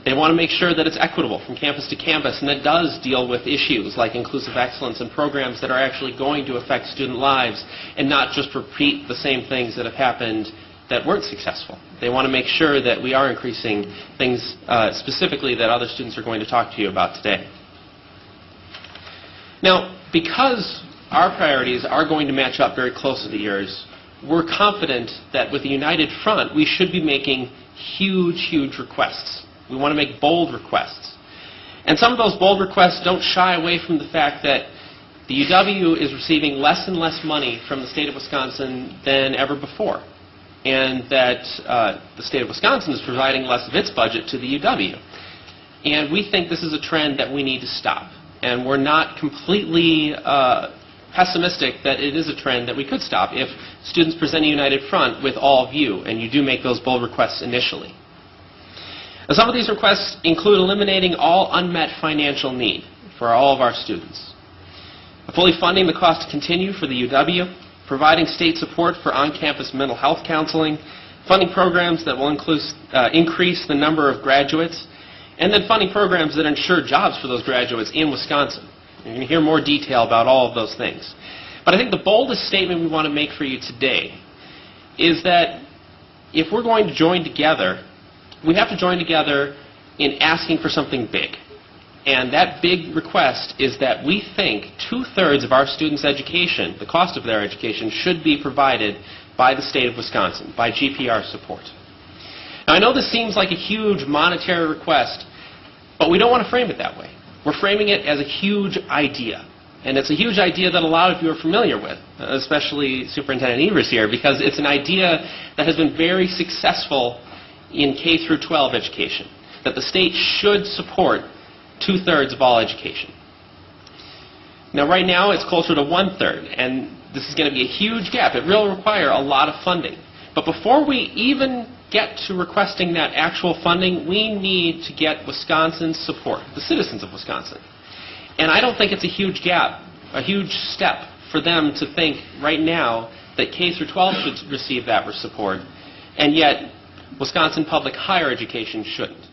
They want to make sure that it's equitable from campus to campus, and that does deal with issues like inclusive excellence and programs that are actually going to affect student lives and not just repeat the same things that have happened that weren't successful. They want to make sure that we are increasing things specifically that other students are going to talk to you about today. Now, because our priorities are going to match up very closely to yours, we're confident that with a united front, we should be making huge, huge requests. We want to make bold requests. And some of those bold requests don't shy away from the fact that the UW is receiving less and less money from the state of Wisconsin than ever before, and that the state of Wisconsin is providing less of its budget to the UW. And we think this is a trend that we need to stop. And we're not completely pessimistic that it is a trend that we could stop if students present a united front with all of you, and you do make those bold requests initially. Now, some of these requests include eliminating all unmet financial need for all of our students, fully funding the cost to continue for the UW, providing state support for on-campus mental health counseling, funding programs that will increase the number of graduates, and then funding programs that ensure jobs for those graduates in Wisconsin. You're going to hear more detail about all of those things. But I think the boldest statement we want to make for you today is that if we're going to join together, we have to join together in asking for something big. And that big request is that we think 2/3 of our students' education, the cost of their education, should be provided by the state of Wisconsin, by GPR support. Now, I know this seems like a huge monetary request, but we don't want to frame it that way. We're framing it as a huge idea. And it's a huge idea that a lot of you are familiar with, especially Superintendent Evers here, because it's an idea that has been very successful in K-12 education, that the state should support 2/3 of all education. Now, right now, it's closer to 1/3, and this is going to be a huge gap. It will require a lot of funding. But before we even get to requesting that actual funding, we need to get Wisconsin's support, the citizens of Wisconsin. And I don't think it's a huge gap, a huge step for them to think right now that K through 12 should receive that support, and yet Wisconsin public higher education shouldn't.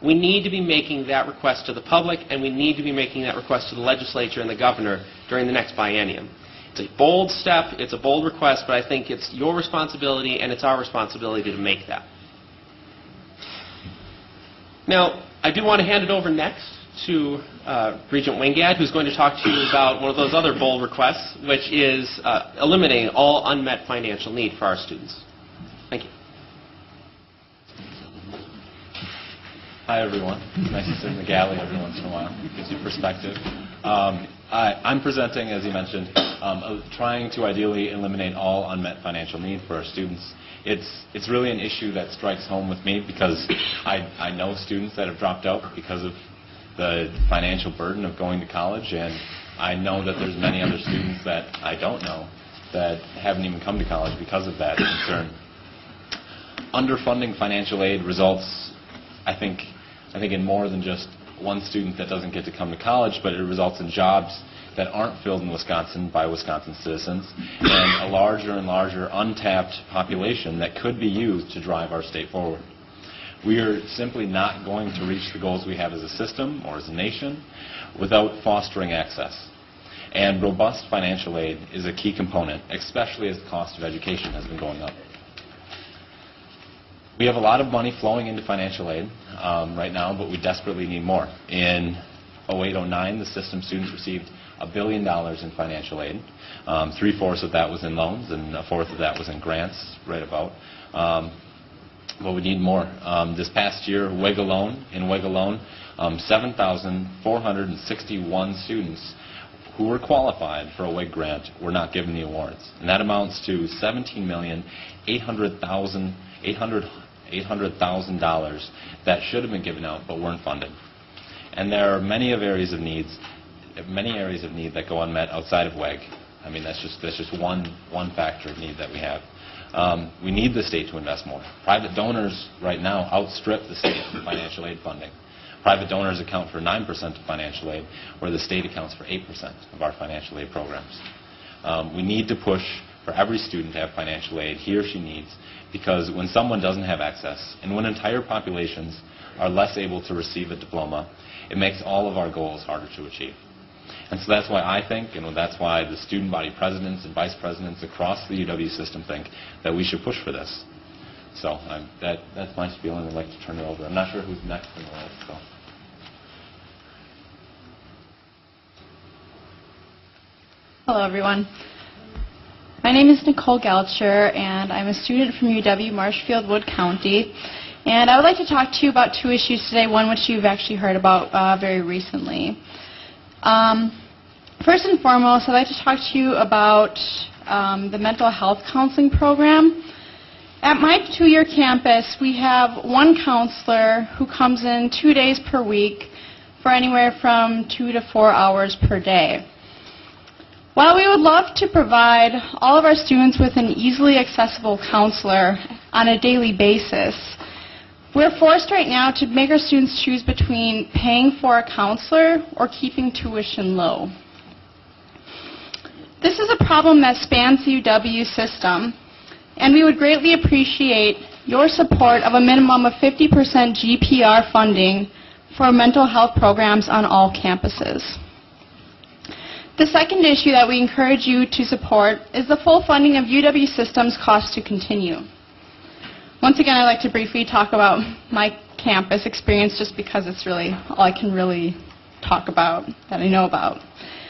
We need to be making that request to the public, and we need to be making that request to the legislature and the governor during the next biennium. It's a bold step, it's a bold request, but I think it's your responsibility and it's our responsibility to make that. Now, I do want to hand it over next to Regent Wingad, who's going to talk to you about one of those other bold requests, which is eliminating all unmet financial need for our students. Thank you. Hi, everyone. Nice to sit in the galley every once in a while. Gives you perspective. I'm presenting, as you mentioned, trying to ideally eliminate all unmet financial need for our students. It's really an issue that strikes home with me because I know students that have dropped out because of the financial burden of going to college, and I know that there's many other students that I don't know that haven't even come to college because of that concern. Underfunding financial aid results, I think in more than just one student that doesn't get to come to college, but it results in jobs that aren't filled in Wisconsin by Wisconsin citizens, and a larger and larger untapped population that could be used to drive our state forward. We are simply not going to reach the goals we have as a system or as a nation without fostering access. And robust financial aid is a key component, especially as the cost of education has been going up. We have a lot of money flowing into financial aid right now, but we desperately need more. In 2008-09, the system students received $1 billion in financial aid. 3/4 of that was in loans, and 1/4 of that was in grants, right about. But we need more. This past year, WIG alone, 7,461 students who were qualified for a WIG grant were not given the awards. And that amounts to $800,000 that should have been given out but weren't funded. And there are many areas of need that go unmet outside of WEG. I mean, that's just one factor of need that we have. We need the state to invest more. Private donors right now outstrip the state in financial aid funding. Private donors account for 9% of financial aid, where the state accounts for 8% of our financial aid programs. We need to push for every student to have financial aid he or she needs, because when someone doesn't have access, and when entire populations are less able to receive a diploma, it makes all of our goals harder to achieve. And so that's why I think, and that's why the student body presidents and vice presidents across the UW system think that we should push for this. So that's my spiel, and I'd like to turn it over. I'm not sure who's next in the list. So. Hello, everyone. My name is Nicole Galcher, and I'm a student from UW Marshfield Wood County. And I would like to talk to you about two issues today, one which you've actually heard about very recently. First and foremost, I'd like to talk to you about the mental health counseling program. At my two-year campus, we have one counselor who comes in 2 days per week for anywhere from 2 to 4 hours per day. While we would love to provide all of our students with an easily accessible counselor on a daily basis, we're forced right now to make our students choose between paying for a counselor or keeping tuition low. This is a problem that spans the UW system, and we would greatly appreciate your support of a minimum of 50% GPR funding for mental health programs on all campuses. The second issue that we encourage you to support is the full funding of UW System's Cost to Continue. Once again, I'd like to briefly talk about my campus experience just because it's really all I can really talk about that I know about.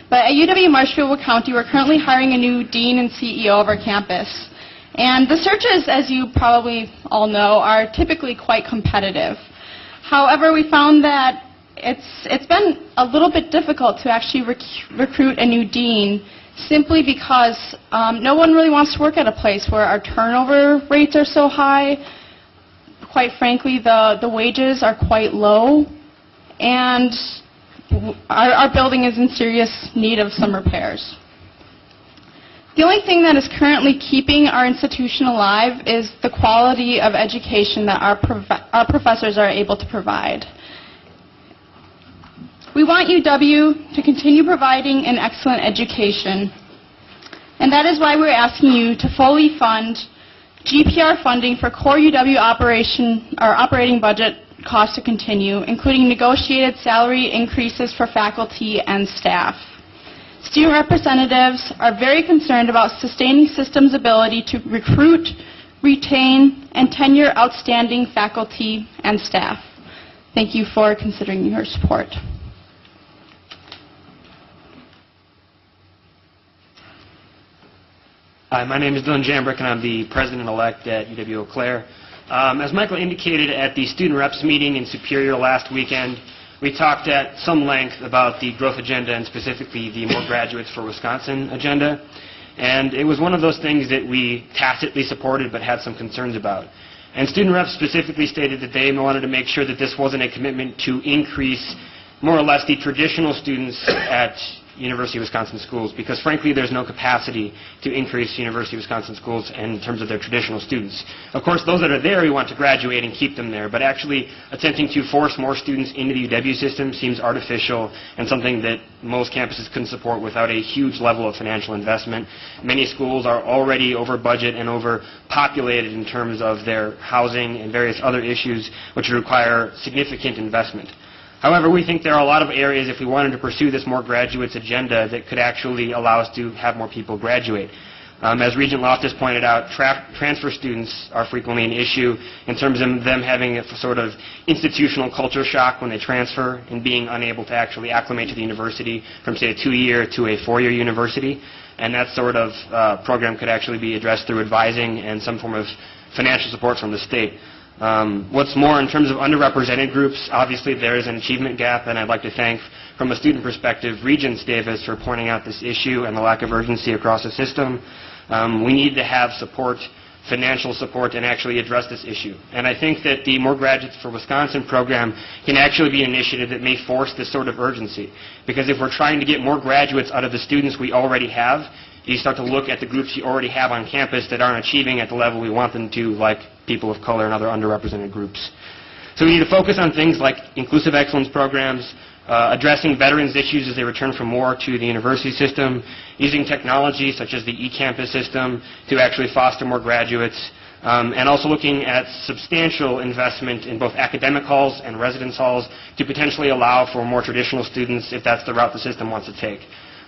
But at UW Marshfield County, we're currently hiring a new dean and CEO of our campus. And the searches, as you probably all know, are typically quite competitive. However, we found that it's been a little bit difficult to actually recruit a new dean simply because no one really wants to work at a place where our turnover rates are so high. Quite frankly, the wages are quite low, and our building is in serious need of some repairs. The only thing that is currently keeping our institution alive is the quality of education that our professors are able to provide. We want UW to continue providing an excellent education, and that is why we're asking you to fully fund GPR funding for core UW operating budget costs to continue, including negotiated salary increases for faculty and staff. Student representatives are very concerned about sustaining systems' ability to recruit, retain, and tenure outstanding faculty and staff. Thank you for considering your support. Hi, my name is Dylan Jambrick, and I'm the president-elect at UW Eau Claire. As Michael indicated at the student reps meeting in Superior last weekend, we talked at some length about the growth agenda and specifically the More Graduates for Wisconsin agenda. And it was one of those things that we tacitly supported but had some concerns about. And student reps specifically stated that they wanted to make sure that this wasn't a commitment to increase more or less the traditional students at University of Wisconsin schools, because frankly there's no capacity to increase University of Wisconsin schools in terms of their traditional students. Of course, those that are there we want to graduate and keep them there, but actually attempting to force more students into the UW system seems artificial and something that most campuses couldn't support without a huge level of financial investment. Many schools are already over budget and overpopulated in terms of their housing and various other issues which require significant investment. However, we think there are a lot of areas, if we wanted to pursue this More Graduates agenda, that could actually allow us to have more people graduate. As Regent Loftus pointed out, transfer students are frequently an issue in terms of them having a sort of institutional culture shock when they transfer and being unable to actually acclimate to the university from, say, a 2-year to a 4-year university. And that sort of program could actually be addressed through advising and some form of financial support from the state. What's more, in terms of underrepresented groups, obviously there is an achievement gap, and I'd like to thank, from a student perspective, Regents Davis for pointing out this issue and the lack of urgency across the system. We need to have support, financial support, and actually address this issue. And I think that the More Graduates for Wisconsin program can actually be an initiative that may force this sort of urgency. Because if we're trying to get more graduates out of the students we already have, you start to look at the groups you already have on campus that aren't achieving at the level we want them to, like people of color and other underrepresented groups. So we need to focus on things like inclusive excellence programs, addressing veterans' issues as they return from war to the university system, using technology such as the eCampus system to actually foster more graduates, and also looking at substantial investment in both academic halls and residence halls to potentially allow for more traditional students if that's the route the system wants to take.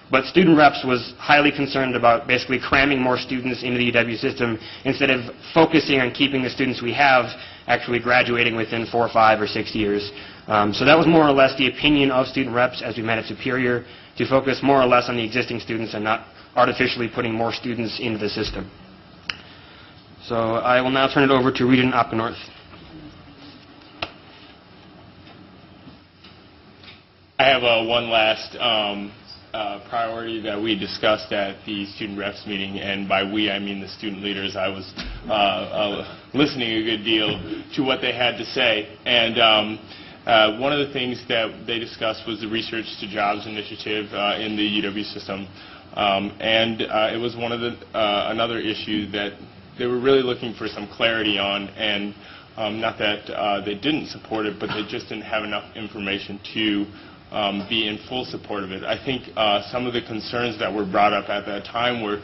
But student reps was highly concerned about basically cramming more students into the UW system instead of focusing on keeping the students we have actually graduating within 4, 5, or 6 years. So that was more or less the opinion of student reps as we met at Superior, to focus more or less on the existing students and not artificially putting more students into the system. So I will now turn it over to Regent Opgenorth. I have one last priority that we discussed at the student reps meeting, and by we I mean the student leaders. I was listening a good deal to what they had to say, and one of the things that they discussed was the Research to Jobs initiative in the UW system, and it was one of the another issue that they were really looking for some clarity on, and not that they didn't support it, but they just didn't have enough information to be in full support of it. I think some of the concerns that were brought up at that time were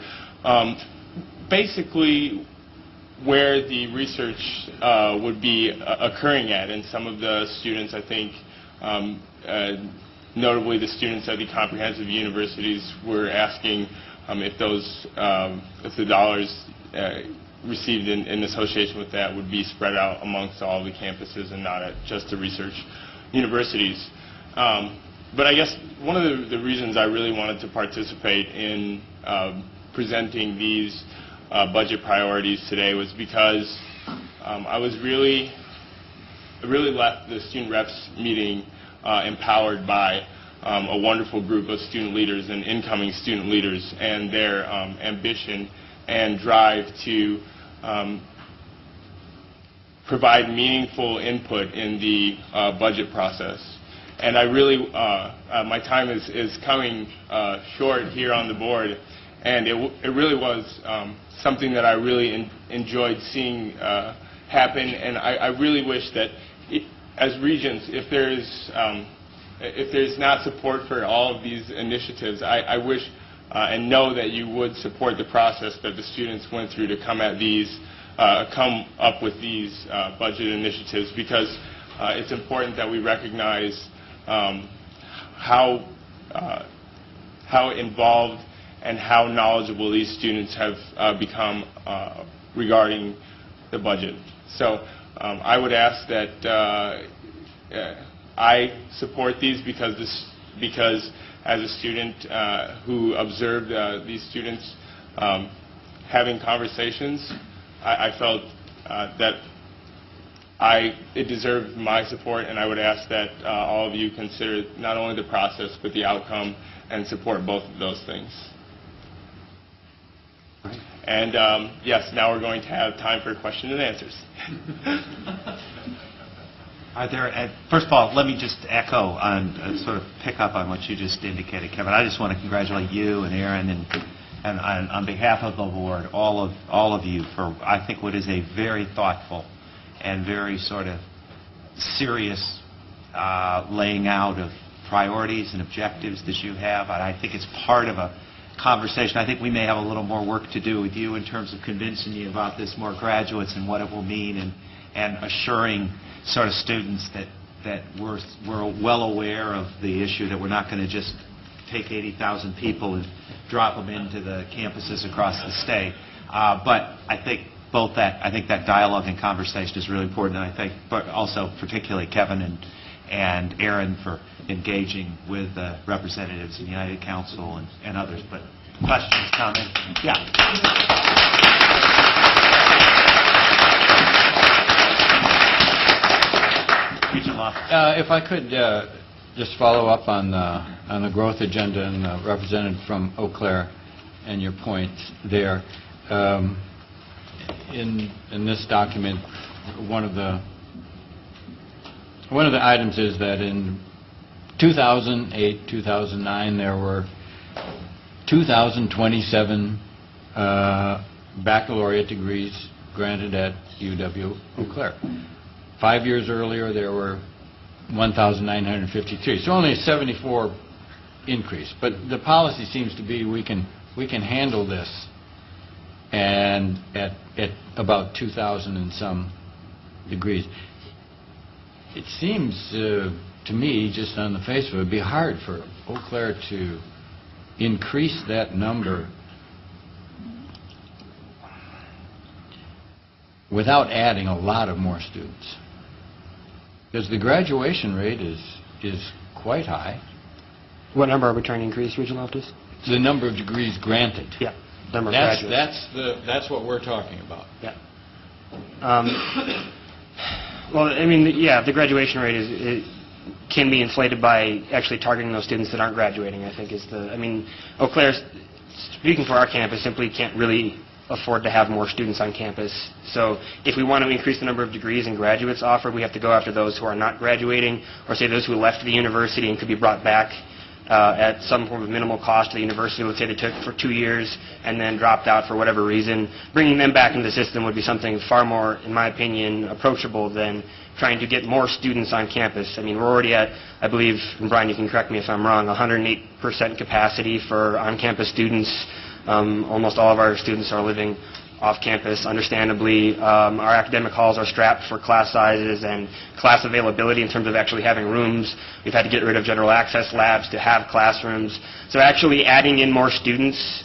basically where the research would be occurring at, and some of the students, I think, notably the students at the comprehensive universities, were asking if the dollars received in association with that would be spread out amongst all the campuses and not at just the research universities. But I guess one of the reasons I really wanted to participate in presenting these budget priorities today was because I really left the student reps meeting empowered by a wonderful group of student leaders and incoming student leaders, and their ambition and drive to provide meaningful input in the budget process. And I really, my time is coming short here on the board, and it really was something that I really enjoyed seeing happen, and I really wish that, as Regents, if there's not support for all of these initiatives, I wish and know that you would support the process that the students went through to come up with these budget initiatives, because it's important that we recognize how involved and how knowledgeable these students have become regarding the budget. So I would ask that I support these because as a student who observed these students having conversations, I felt that it deserved my support, and I would ask that all of you consider not only the process but the outcome and support both of those things. And yes, now we're going to have time for questions and answers. Are there, first of all, let me just echo on, sort of pick up on what you just indicated, Kevin. I just want to congratulate you and Aaron and on behalf of the board, all of you for, I think, what is a very thoughtful and very sort of serious laying out of priorities and objectives that you have. And I think it's part of a conversation. I think we may have a little more work to do with you in terms of convincing you about this, more graduates, and what it will mean, and assuring sort of students that we're well aware of the issue, that we're not going to just take 80,000 people and drop them into the campuses across the state. But I think that dialogue and conversation is really important, and I think but also particularly Kevin and Aaron for engaging with representatives in United Council and others. But questions, comments? Yeah. If I could just follow up on the growth agenda and the representative from Eau Claire and your point there. In this document, one of the items is that in 2008, 2009, there were 2,027 baccalaureate degrees granted at UW-Eau Claire. 5 years earlier, there were 1,953. So only a 74 increase. But the policy seems to be we can handle this, and at about 2,000 and some degrees. It seems to me, just on the face of it, would be hard for Eau Claire to increase that number without adding a lot of more students. Because the graduation rate is quite high. What number are we trying to increase, Regional Office? The number of degrees granted. Yeah, number of graduates. That's what we're talking about. Yeah. Well, I mean, yeah, the graduation rate can be inflated by actually targeting those students that aren't graduating, I think is Eau Claire, speaking for our campus, simply can't really afford to have more students on campus. So if we want to increase the number of degrees and graduates offered, we have to go after those who are not graduating, or say those who left the university and could be brought back at some form of minimal cost to the university. Let's say they took for 2 years and then dropped out for whatever reason. Bringing them back into the system would be something far more, in my opinion, approachable than trying to get more students on campus. I mean, we're already at, I believe, and Brian, you can correct me if I'm wrong, 108% capacity for on-campus students. Almost all of our students are living off campus, understandably. Our academic halls are strapped for class sizes and class availability in terms of actually having rooms. We've had to get rid of general access labs to have classrooms. So actually adding in more students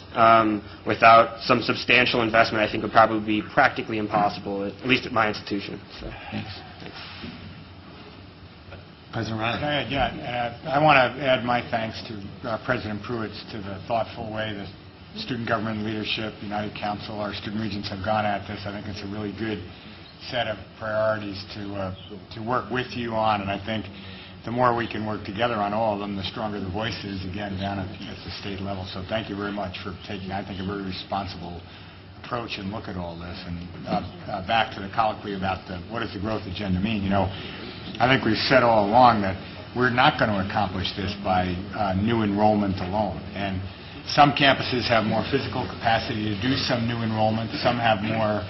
without some substantial investment, I think, would probably be practically impossible, at least at my institution. So, thanks. President Riley. I want to add my thanks to President Pruitt to the thoughtful way the student government leadership, United Council, our student regents have gone at this. I think it's a really good set of priorities to work with you on, and I think the more we can work together on all of them, the stronger the voice is, again, down at the state level. So thank you very much for taking, I think, a very responsible approach and look at all this. And back to the colloquy about what does the growth agenda mean. I think we've said all along that we're not going to accomplish this by new enrollment alone. And some campuses have more physical capacity to do some new enrollment. Some have more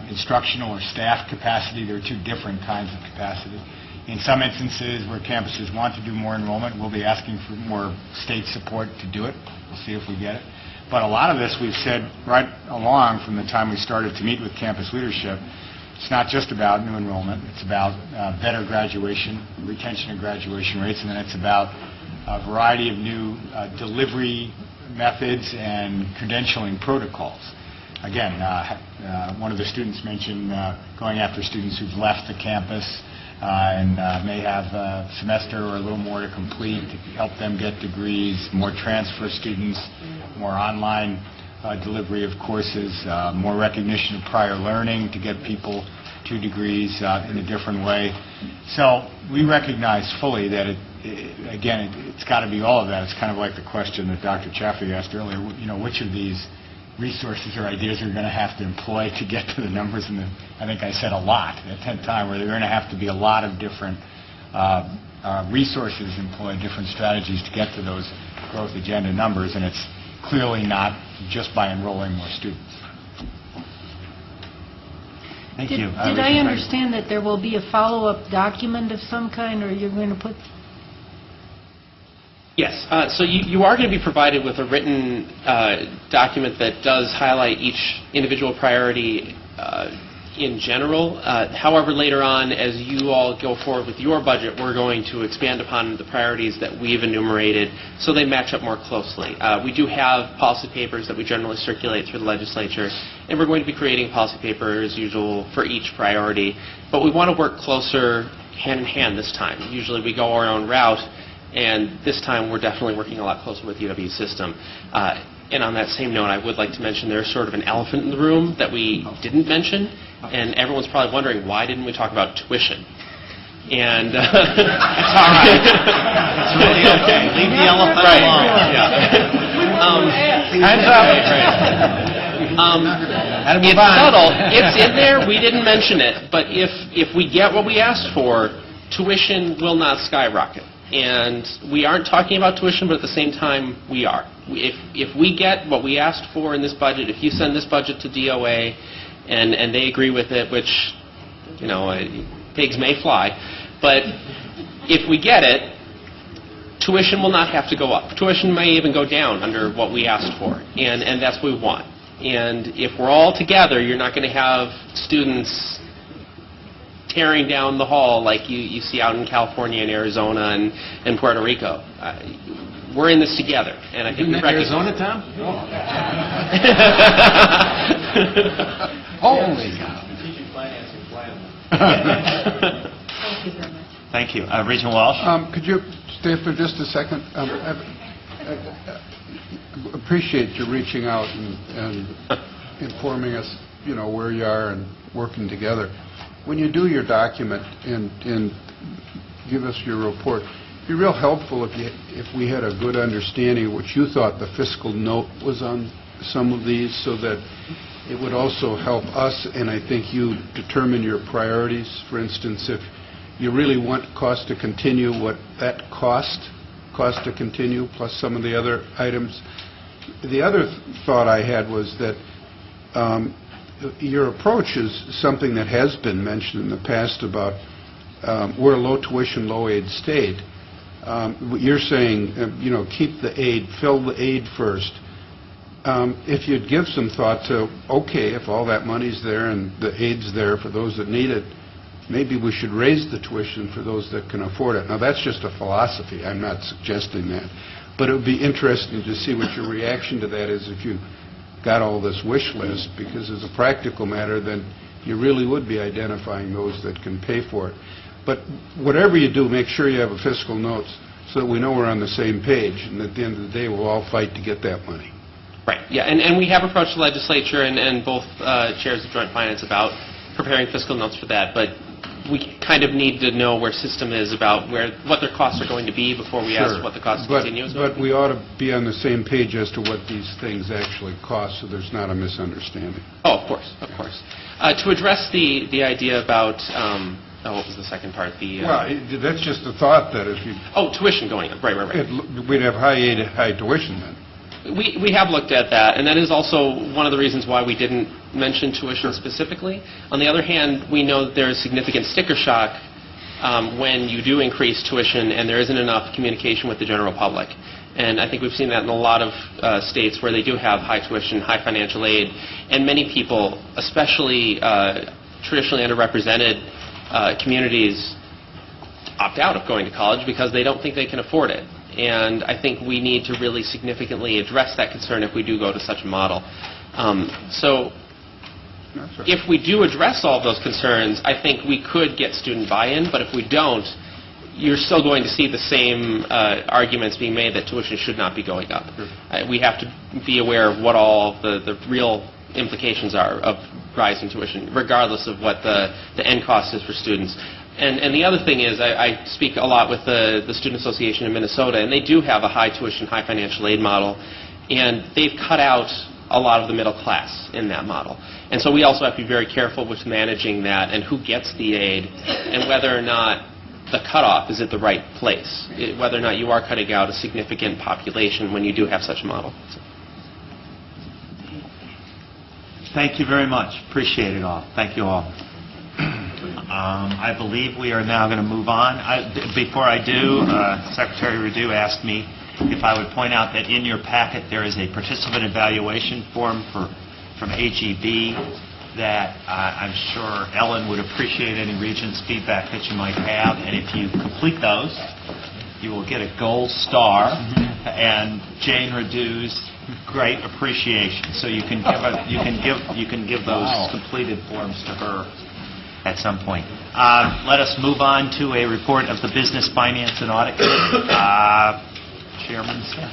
instructional or staff capacity. There are two different kinds of capacity. In some instances where campuses want to do more enrollment, we'll be asking for more state support to do it. We'll see if we get it. But a lot of this we've said right along from the time we started to meet with campus leadership. It's not just about new enrollment. It's about better graduation, retention of graduation rates, and then it's about a variety of new delivery methods and credentialing protocols. Again, one of the students mentioned going after students who've left the campus and may have a semester or a little more to complete to help them get degrees, more transfer students, more online delivery of courses, more recognition of prior learning to get people to degrees in a different way. So we recognize fully that, it's got to be all of that. It's kind of like the question that Dr. Chaffee asked earlier, which of these resources or ideas are going to have to employ to get to the numbers? And I think I said a lot at that time, where there are going to have to be a lot of different resources employed, different strategies to get to those growth agenda numbers, and it's clearly not just by enrolling more students. Thank you. Did I understand that there will be a follow-up document of some kind, or you're going to put... Yes. So you are going to be provided with a written document that does highlight each individual priority in general. However, later on, as you all go forward with your budget, we're going to expand upon the priorities that we've enumerated so they match up more closely. We do have policy papers that we generally circulate through the legislature, and we're going to be creating policy papers as usual for each priority. But we want to work closer hand in hand this time. Usually we go our own route, and this time we're definitely working a lot closer with UW system. And on that same note, I would like to mention there's sort of an elephant in the room that we didn't mention, and everyone's probably wondering, why didn't we talk about tuition? And that's all right. It's really okay. Leave the elephant alone. Yeah. Hands up. It's subtle. It's in there. We didn't mention it. But if we get what we asked for, tuition will not skyrocket. And we aren't talking about tuition, but at the same time, we are. If we get what we asked for in this budget, if you send this budget to DOA and they agree with it, which, pigs may fly, but if we get it, tuition will not have to go up. Tuition may even go down under what we asked for, and that's what we want. And if we're all together, you're not going to have students tearing down the hall like you see out in California and Arizona and Puerto Rico. We're in this together, and I think we recognize... Arizona, Tom? Holy cow. Thank you very much. Thank you. Regent Walsh? Could you stay for just a second? I appreciate you reaching out and informing us, where you are and working together. When you do your document and give us your report, it'd be real helpful if we had a good understanding of what you thought the fiscal note was on some of these, so that it would also help us, and I think you, determine your priorities. For instance, if you really want cost to continue, what that cost to continue, plus some of the other items. The other thought I had was that your approach is something that has been mentioned in the past about we're a low tuition, low aid state. You're saying, keep the aid, fill the aid first. If you'd give some thought to, okay, if all that money's there and the aid's there for those that need it, maybe we should raise the tuition for those that can afford it. Now, that's just a philosophy. I'm not suggesting that. But it would be interesting to see what your reaction to that is if you got all this wish list, because as a practical matter, then you really would be identifying those that can pay for it. But whatever you do, make sure you have a fiscal note so that we know we're on the same page, and at the end of the day, we'll all fight to get that money. Right, yeah, and we have approached the legislature and both chairs of Joint Finance about preparing fiscal notes for that, but we kind of need to know where system is about what their costs are going to be before we ask what the cost continues. But we ought to be on the same page as to what these things actually cost, so there's not a misunderstanding. Oh, of course, of course. To address the idea about what was the second part? Well, that's just a thought that if you... Oh, tuition going up. Right. We'd have high tuition then. We have looked at that, and that is also one of the reasons why we didn't mention tuition specifically. On the other hand, we know that there is significant sticker shock when you do increase tuition and there isn't enough communication with the general public. And I think we've seen that in a lot of states where they do have high tuition, high financial aid, and many people, especially traditionally underrepresented communities, opt out of going to college because they don't think they can afford it. And I think we need to really significantly address that concern if we do go to such a model. So if we do address all of those concerns, I think we could get student buy-in, but if we don't, you're still going to see the same arguments being made that tuition should not be going up. We have to be aware of what all the real implications are of rising tuition, regardless of what the end cost is for students. And the other thing is, I speak a lot with the Student Association in Minnesota, and they do have a high tuition, high financial aid model, and they've cut out a lot of the middle class in that model. And so we also have to be very careful with managing that and who gets the aid and whether or not the cutoff is at the right place, whether or not you are cutting out a significant population when you do have such a model. Thank you very much. Appreciate it all. Thank you all. I believe we are now going to move on. Before I do, Secretary Radu asked me if I would point out that in your packet there is a participant evaluation form from AGB that I'm sure Ellen would appreciate any Regents feedback that you might have, and if you complete those, you will get a gold star and Jane Radu's great appreciation. So you can give those completed forms to her at some point. Let us move on to a report of the Business, Finance, and Audit Committee. Chairman Smith.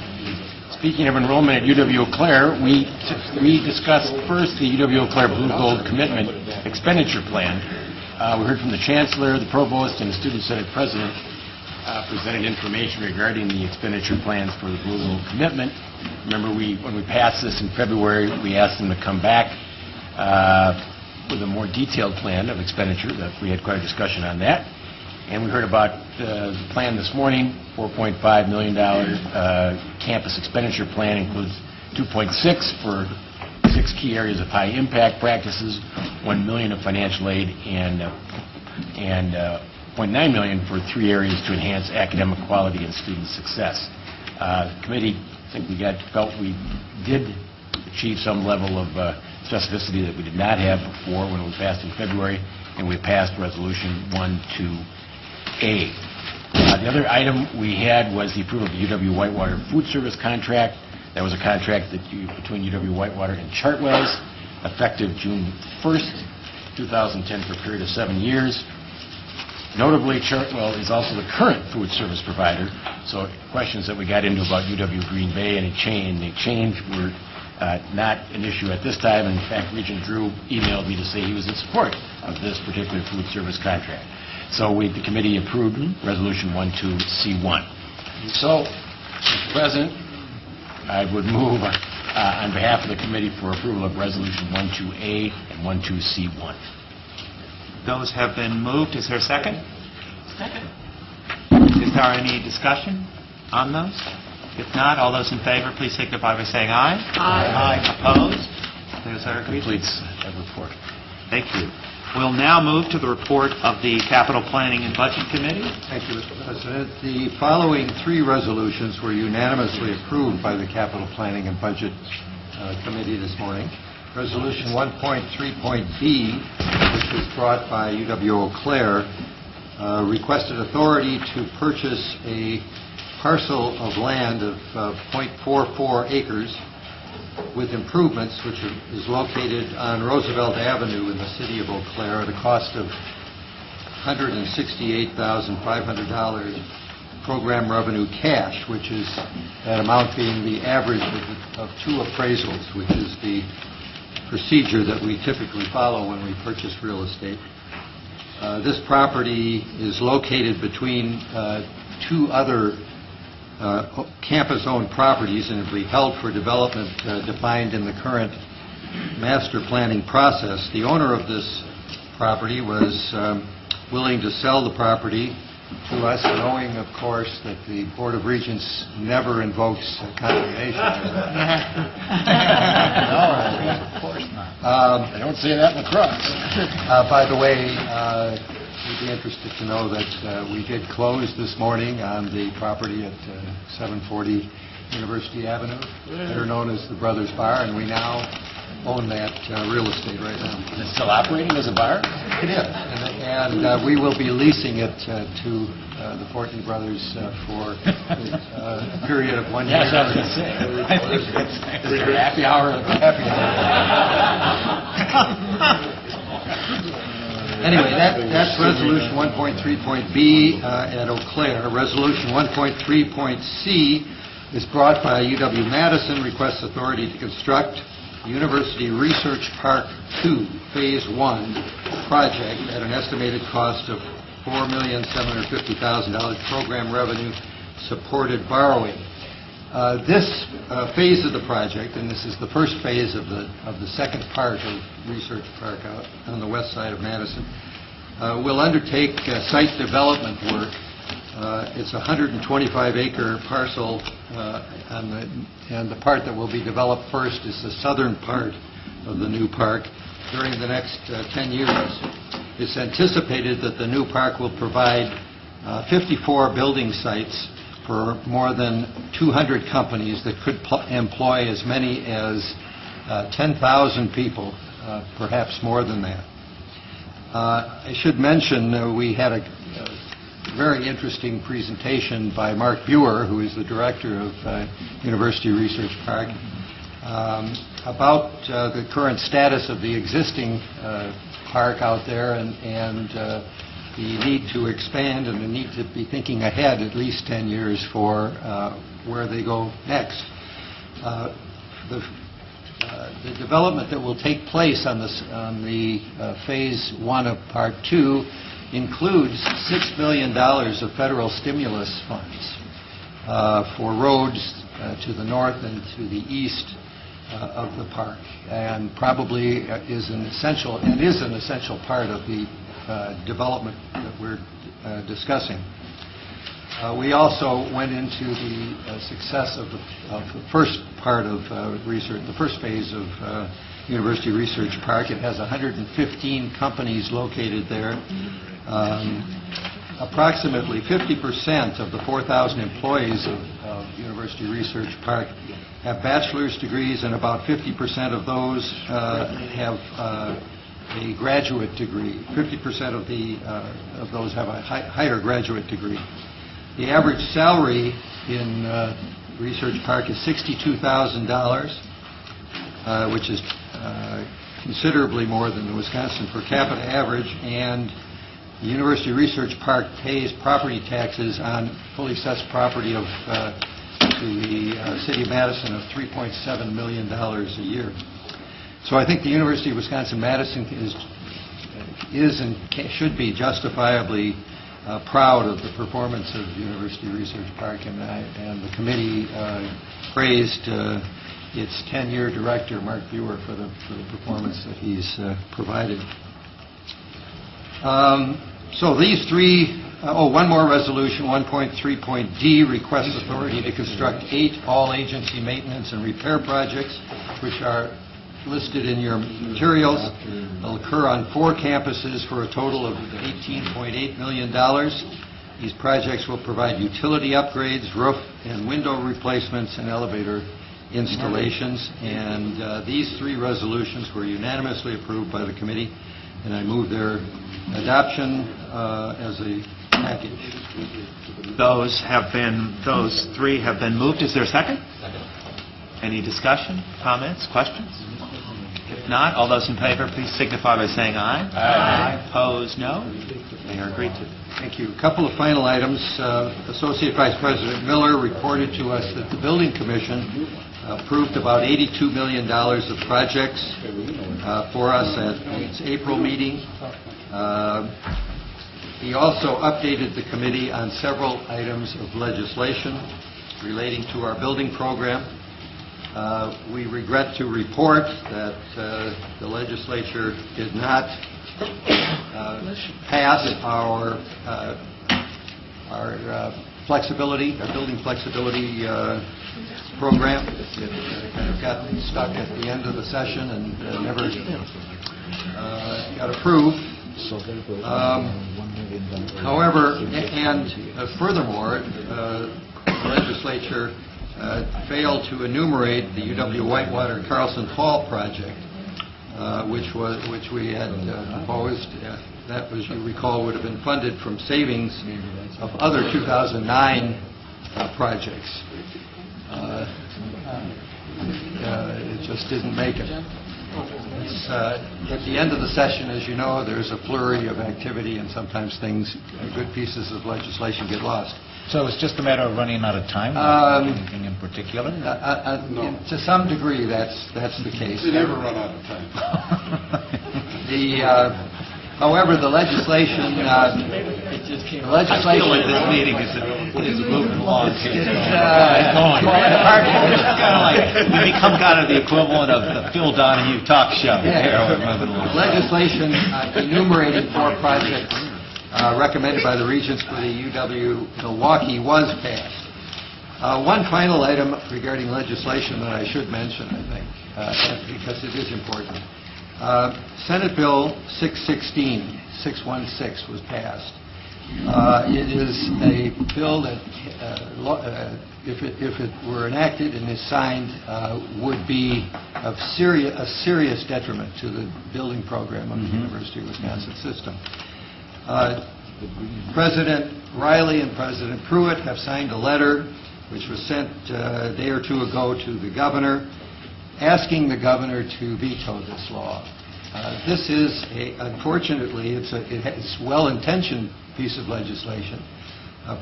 Speaking of enrollment at UW-Eau Claire, we discussed first the UW-Eau Claire Blue Gold Commitment Expenditure Plan. We heard from the Chancellor, the Provost, and the Student Senate President presented information regarding the expenditure plans for the Blue Gold Commitment. Remember, when we passed this in February, we asked them to come back with a more detailed plan of expenditure. That we had quite a discussion on that. And we heard about the plan this morning. $4.5 million campus expenditure plan includes $2.6 for 6 key areas of high impact practices, $1 million of financial aid, and $0.9 million for 3 areas to enhance academic quality and student success. The committee, I think felt we did achieve some level of specificity that we did not have before when we passed in February, and we passed Resolution 12A. The other item we had was the approval of the UW-Whitewater Food Service contract. That was a contract between UW-Whitewater and Chartwells, effective June 1st, 2010, for a period of 7 years. Notably, Chartwell is also the current food service provider, so questions that we got into about UW-Green Bay and the change were not an issue at this time. In fact, Regent Drew emailed me to say he was in support of this particular food service contract. So the committee approved Resolution 12C1. So, Mr. President, I would move on behalf of the committee for approval of Resolution 12A and 12C1. Those have been moved. Is there a second? Second. Is there any discussion on those? If not, all those in favor, please signify by saying aye. Aye. Opposed? Those are agreed. Completes that report. Thank you. We'll now move to the report of the Capital Planning and Budget Committee. Thank you, Mr. President. The following 3 resolutions were unanimously approved by the Capital Planning and Budget Committee this morning. Resolution 1.3.B, which was brought by UW-Eau Claire, requested authority to purchase a parcel of land of 0.44 acres with improvements, which is located on Roosevelt Avenue in the city of Eau Claire at a cost of $168,500 program revenue cash, which is that amount being the average of 2 appraisals, which is the procedure that we typically follow when we purchase real estate. This property is located between 2 other campus-owned properties, and it will be held for development defined in the current master planning process. The owner of this property was willing to sell the property to us, knowing, of course, that the Board of Regents never invokes condemnation. No, of course not. They don't say that in the cross. By the way, we'd be interested to know that we did close this morning on the property at 740 University Avenue, better known as the Brothers Bar, and we now own that real estate right now. It's still operating as a bar? It is, and we will be leasing it to the Fortney Brothers for a period of 1 year. Yes, I was going to say. I think it's happy hour. Happy hour. Anyway, that's Resolution 1.3.B at Eau Claire. Resolution 1.3.C is brought by UW-Madison, requests authority to construct University Research Park 2, Phase 1 project at an estimated cost of $4,750,000 program revenue supported borrowing. This phase of the project, and this is the first phase of the second part of Research Park out on the west side of Madison, will undertake site development work. It's a 125-acre parcel, and the part that will be developed first is the southern part of the new park during the next 10 years. It's anticipated that the new park will provide 54 building sites for more than 200 companies that could employ as many as 10,000 people, perhaps more than that. I should mention we had a very interesting presentation by Mark Buer, who is the director of University Research Park, about the current status of the existing park out there and the need to expand and the need to be thinking ahead at least 10 years for where they go next. The development that will take place on the Phase 1 of Part 2 includes $6 million of federal stimulus funds for roads to the north and to the east of the park, and probably is an essential part of the development that we're discussing. We also went into the success of the first part of research, the first phase of University Research Park. It has 115 companies located there. Approximately 50% of the 4,000 employees of University Research Park have bachelor's degrees, and about 50% of those have a graduate degree. 50% of those have a higher graduate degree. The average salary in Research Park is $62,000, which is considerably more than the Wisconsin per capita average, and the University Research Park pays property taxes on fully assessed property to the City of Madison of $3.7 million a year. So I think the University of Wisconsin-Madison is and should be justifiably proud of the performance of University Research Park, and the committee praised its 10-year director, Mark Buer, for the performance that he's provided. So these three, one more resolution, 1.3.D, requests authority to construct 8 all-agency maintenance and repair projects, which are listed in your materials. They'll occur on 4 campuses for a total of $18.8 million. These projects will provide utility upgrades, roof and window replacements, and elevator installations. And these 3 resolutions were unanimously approved by the committee, and I move their adoption as a package. Those 3 have been moved. Is there a second? Second. Any discussion, comments, questions? If not, all those in favor, please signify by saying aye. Aye. Opposed, no. They are agreed to. Thank you. A couple of final items. Associate Vice President Miller reported to us that the Building Commission approved about $82 million of projects for us at its April meeting. He also updated the committee on several items of legislation relating to our building program. We regret to report that the legislature did not pass our flexibility, our building flexibility program. It kind of got stuck at the end of the session and never got approved. However, and furthermore, the legislature failed to enumerate the UW Whitewater Carlson Hall project, which we had opposed. That, as you recall, would have been funded from savings of other 2009 projects. It just didn't make it. At the end of the session, as you know, there's a flurry of activity, and sometimes things, good pieces of legislation get lost. So it's just a matter of running out of time? Anything in particular? No. To some degree, that's the case. They never run out of time. However, the legislation... I feel like this meeting is moving along. It's falling apart. It's kind of like we become kind of the equivalent of the Phil Donahue talk show. Legislation enumerating 4 projects recommended by the Regents for the UW Milwaukee was passed. One final item regarding legislation that I should mention, I think, because it is important. Senate Bill 616 was passed. It is a bill that, if it were enacted and is signed, would be of a serious detriment to the building program of the University of Wisconsin system. President Riley and President Pruitt have signed a letter which was sent a day or two ago to the governor, asking the governor to veto this law. This is, unfortunately, it's a well-intentioned piece of legislation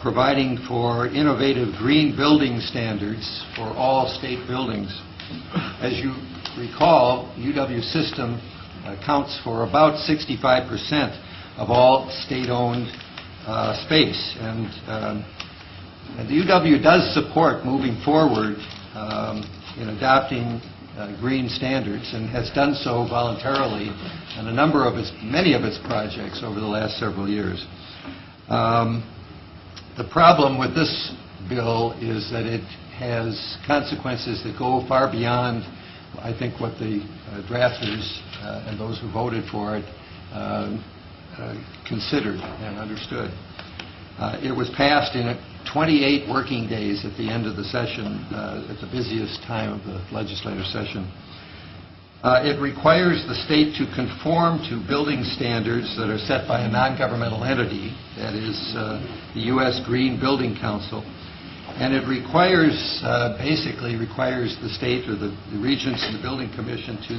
providing for innovative green building standards for all state buildings. As you recall, UW system accounts for about 65% of all state-owned space, and the UW does support moving forward in adopting green standards, and has done so voluntarily on many of its projects over the last several years. The problem with this bill is that it has consequences that go far beyond, I think, what the drafters and those who voted for it considered and understood. It was passed in 28 working days at the end of the session, at the busiest time of the legislative session. It requires the state to conform to building standards that are set by a non-governmental entity, that is the U.S. Green Building Council. And it basically requires the state or the Regents and the Building Commission to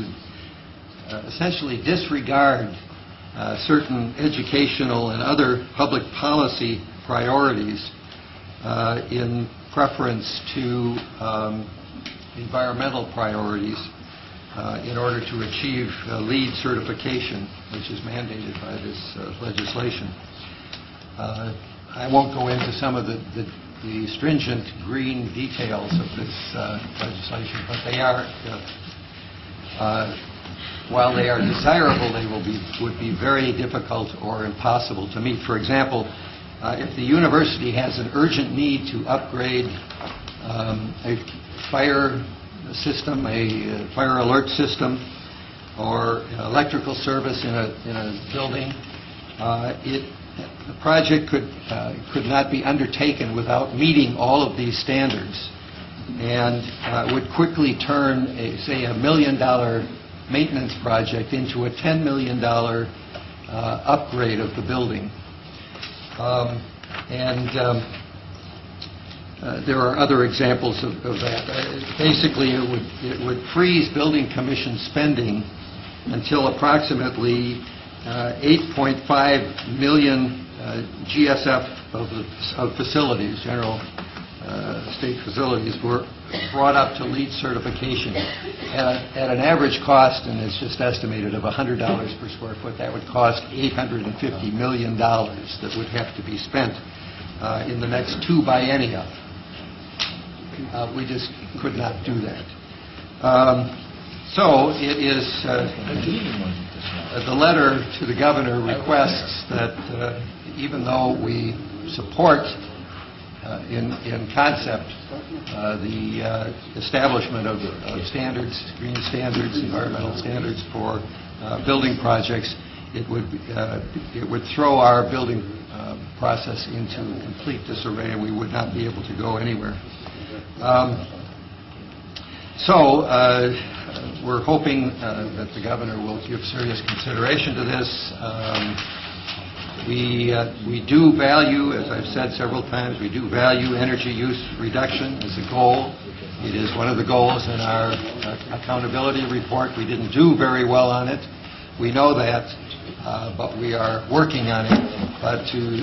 essentially disregard certain educational and other public policy priorities in preference to environmental priorities in order to achieve LEED certification, which is mandated by this legislation. I won't go into some of the stringent green details of this legislation, but they are, while they are desirable, they would be very difficult or impossible to meet. For example, if the university has an urgent need to upgrade a fire system, a fire alert system, or electrical service in a building, the project could not be undertaken without meeting all of these standards, and would quickly turn, say, $1 million maintenance project into a $10 million upgrade of the building. There are other examples of that. Basically, it would freeze building commission spending until approximately 8.5 million GSF of facilities, general state facilities, were brought up to LEED certification at an average cost, and it's just estimated, of $100 per square foot. That would cost $850 million that would have to be spent in the next 2 biennia. We just could not do that. So it is, the letter to the governor requests that even though we support in concept the establishment of standards, green standards, environmental standards for building projects, it would throw our building process into complete disarray, and we would not be able to go anywhere. So we're hoping that the governor will give serious consideration to this. We do value, as I've said several times, we do value energy use reduction as a goal. It is one of the goals in our accountability report. We didn't do very well on it. We know that, but we are working on it. But to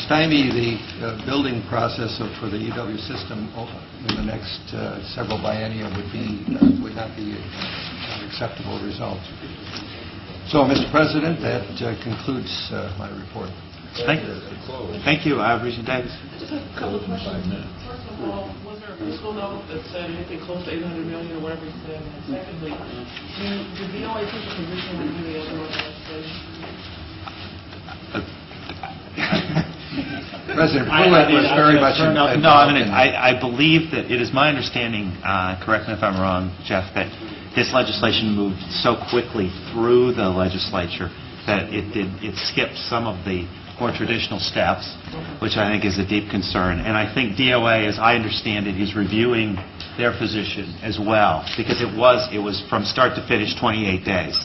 stymie the building process for the UW system in the next several biennia would not be an acceptable result. So, Mr. President, that concludes my report. Thank you, Regent Davis. Just a couple of questions. First of all, was there a fiscal note that said anything close to $800 million or whatever you said? And secondly, did the BOA take a position on any other legislation? President Pruitt was very much involved. No, I believe that it is my understanding, correct me if I'm wrong, Jeff, that this legislation moved so quickly through the legislature that it skipped some of the more traditional steps, which I think is a deep concern. And I think DOA, as I understand it, is reviewing their position as well, because it was from start to finish 28 days.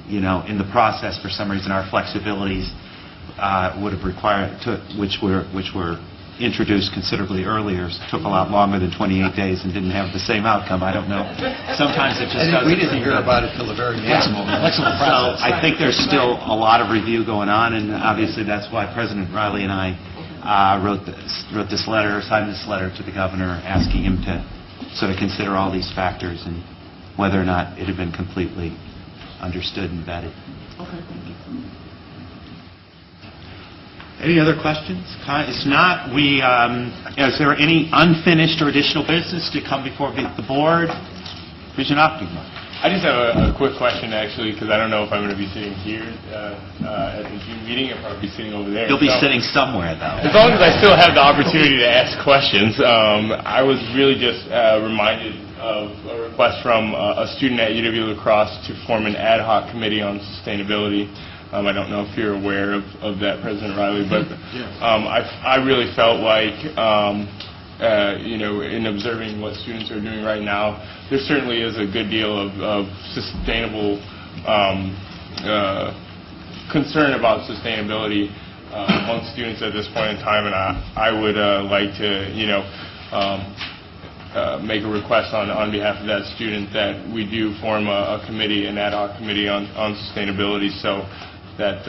In the process, for some reason, our flexibilities would have required, which were introduced considerably earlier, took a lot longer than 28 days and didn't have the same outcome. I don't know. Sometimes it just doesn't. We didn't hear about it till the very end. Flexible process. So I think there's still a lot of review going on, and obviously that's why President Riley and I wrote this letter, signed this letter to the governor, asking him to sort of consider all these factors and whether or not it had been completely understood and vetted. Okay. Any other questions? If not, is there any unfinished or additional business to come before the board? Regent Optima. I just have a quick question, actually, because I don't know if I'm going to be sitting here at the June meeting. I'll probably be sitting over there. You'll be sitting somewhere, though. As long as I still have the opportunity to ask questions, I was really just reminded of a request from a student at UW La Crosse to form an ad hoc committee on sustainability. I don't know if you're aware of that, President Riley, but I really felt like, in observing what students are doing right now, there certainly is a good deal of sustainable concern about sustainability among students at this point in time, and I would like to, make a request on behalf of that student that we do form a committee, an ad hoc committee on sustainability, so that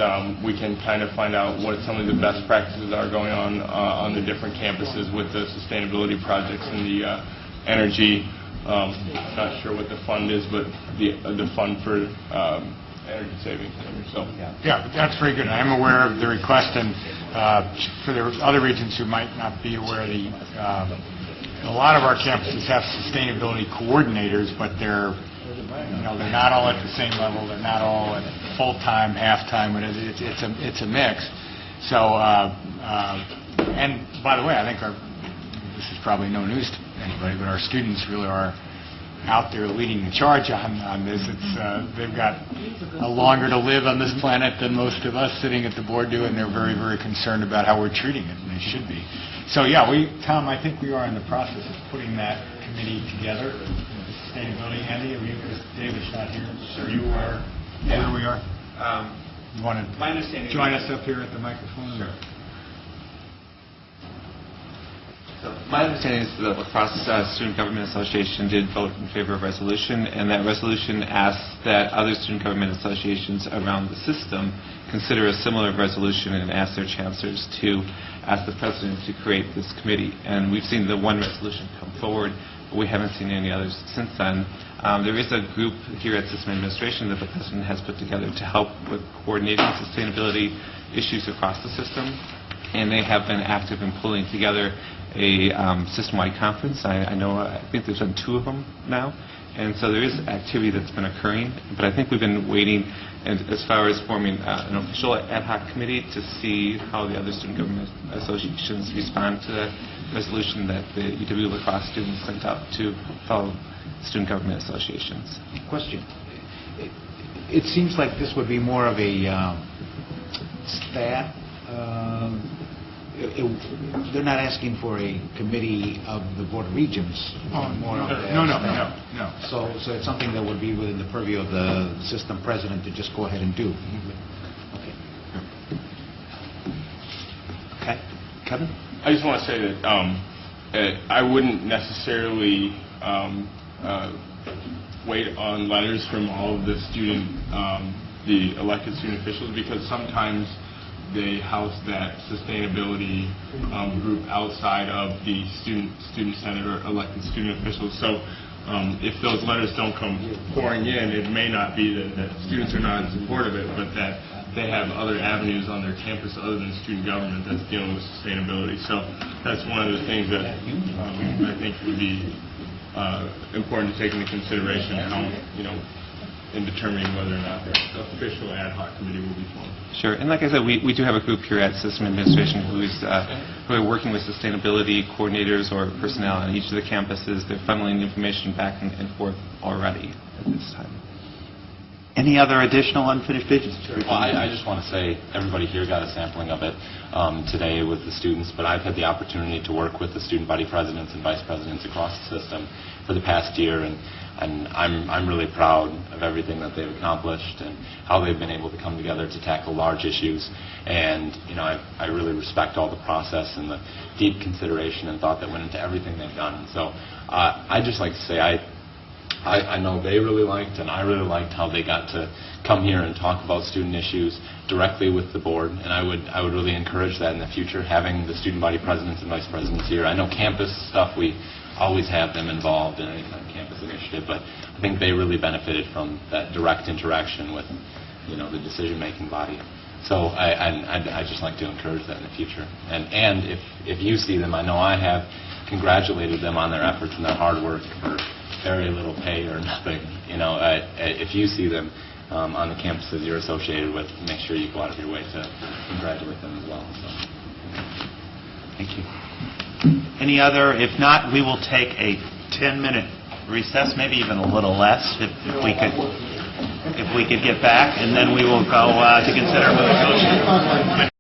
we can kind of find out what some of the best practices are going on the different campuses with the sustainability projects and the energy. I'm not sure what the fund is, but the fund for energy savings. So. Yeah, that's very good. I'm aware of the request, and for the other regions who might not be aware, a lot of our campuses have sustainability coordinators, but they're not all at the same level. They're not all at full-time, half-time. It's a mix. So, and by the way, I think this is probably no news to anybody, but our students really are out there leading the charge on this. They've got longer to live on this planet than most of us sitting at the board do, and they're very, very concerned about how we're treating it, and they should be. So, yeah, Tom, I think we are in the process of putting that committee together. Sustainability. Andy, because David's not here, so you are where we are. You want to join us up here at the microphone? Sure. So my understanding is that the La Crosse Student Government Association did vote in favor of a resolution, and that resolution asks that other student government associations around the system consider a similar resolution and ask their chancellors to ask the president to create this committee. And we've seen the one resolution come forward. We haven't seen any others since then. There is a group here at System Administration that the President has put together to help with coordinating sustainability issues across the system, and they have been active in pulling together a system-wide conference. I think they've done 2 of them now, And so there is activity that's been occurring, but I think we've been waiting as far as forming an official ad hoc committee to see how the other student government associations respond to the resolution that the UW lacrosse students sent out to fellow student government associations. Question. It seems like this would be more of a staff. They're not asking for a committee of the Board of Regents. More of the No. So it's something that would be within the purview of the system president to just go ahead and do. Okay. Okay. Kevin? I just want to say that I wouldn't necessarily wait on letters from all of the elected student officials, because sometimes they house that sustainability group outside of the student senate or elected student officials. So if those letters don't come pouring in, it may not be that students are not in support of it, but that they have other avenues on their campus other than student government that's dealing with sustainability. So that's one of the things that I think would be important to take into consideration in determining whether or not the official ad hoc committee will be formed. Sure. And like I said, we do have a group here at System Administration who are working with sustainability coordinators or personnel on each of the campuses. They're funneling information back and forth already at this time. Any other additional unfinished business? Well, I just want to say everybody here got a sampling of it today with the students, but I've had the opportunity to work with the student body presidents and vice presidents across the system for the past year, and I'm really proud of everything that they've accomplished and how they've been able to come together to tackle large issues. And I really respect all the process and the deep consideration and thought that went into everything they've done. And so I'd just like to say I know they really liked, and I really liked how they got to come here and talk about student issues directly with the board, and I would really encourage that in the future, having the student body presidents and vice presidents here. I know campus stuff, we always have them involved in any kind of campus initiative, but I think they really benefited from that direct interaction with the decision-making body. So I'd just like to encourage that in the future. And if you see them, I know I have congratulated them on their efforts and their hard work for very little pay or nothing. If you see them on the campuses you're associated with, make sure you go out of your way to congratulate them as well. So, thank you. Any other? If not, we will take a 10-minute recess, maybe even a little less, if we could get back, and then we will go to consider moving.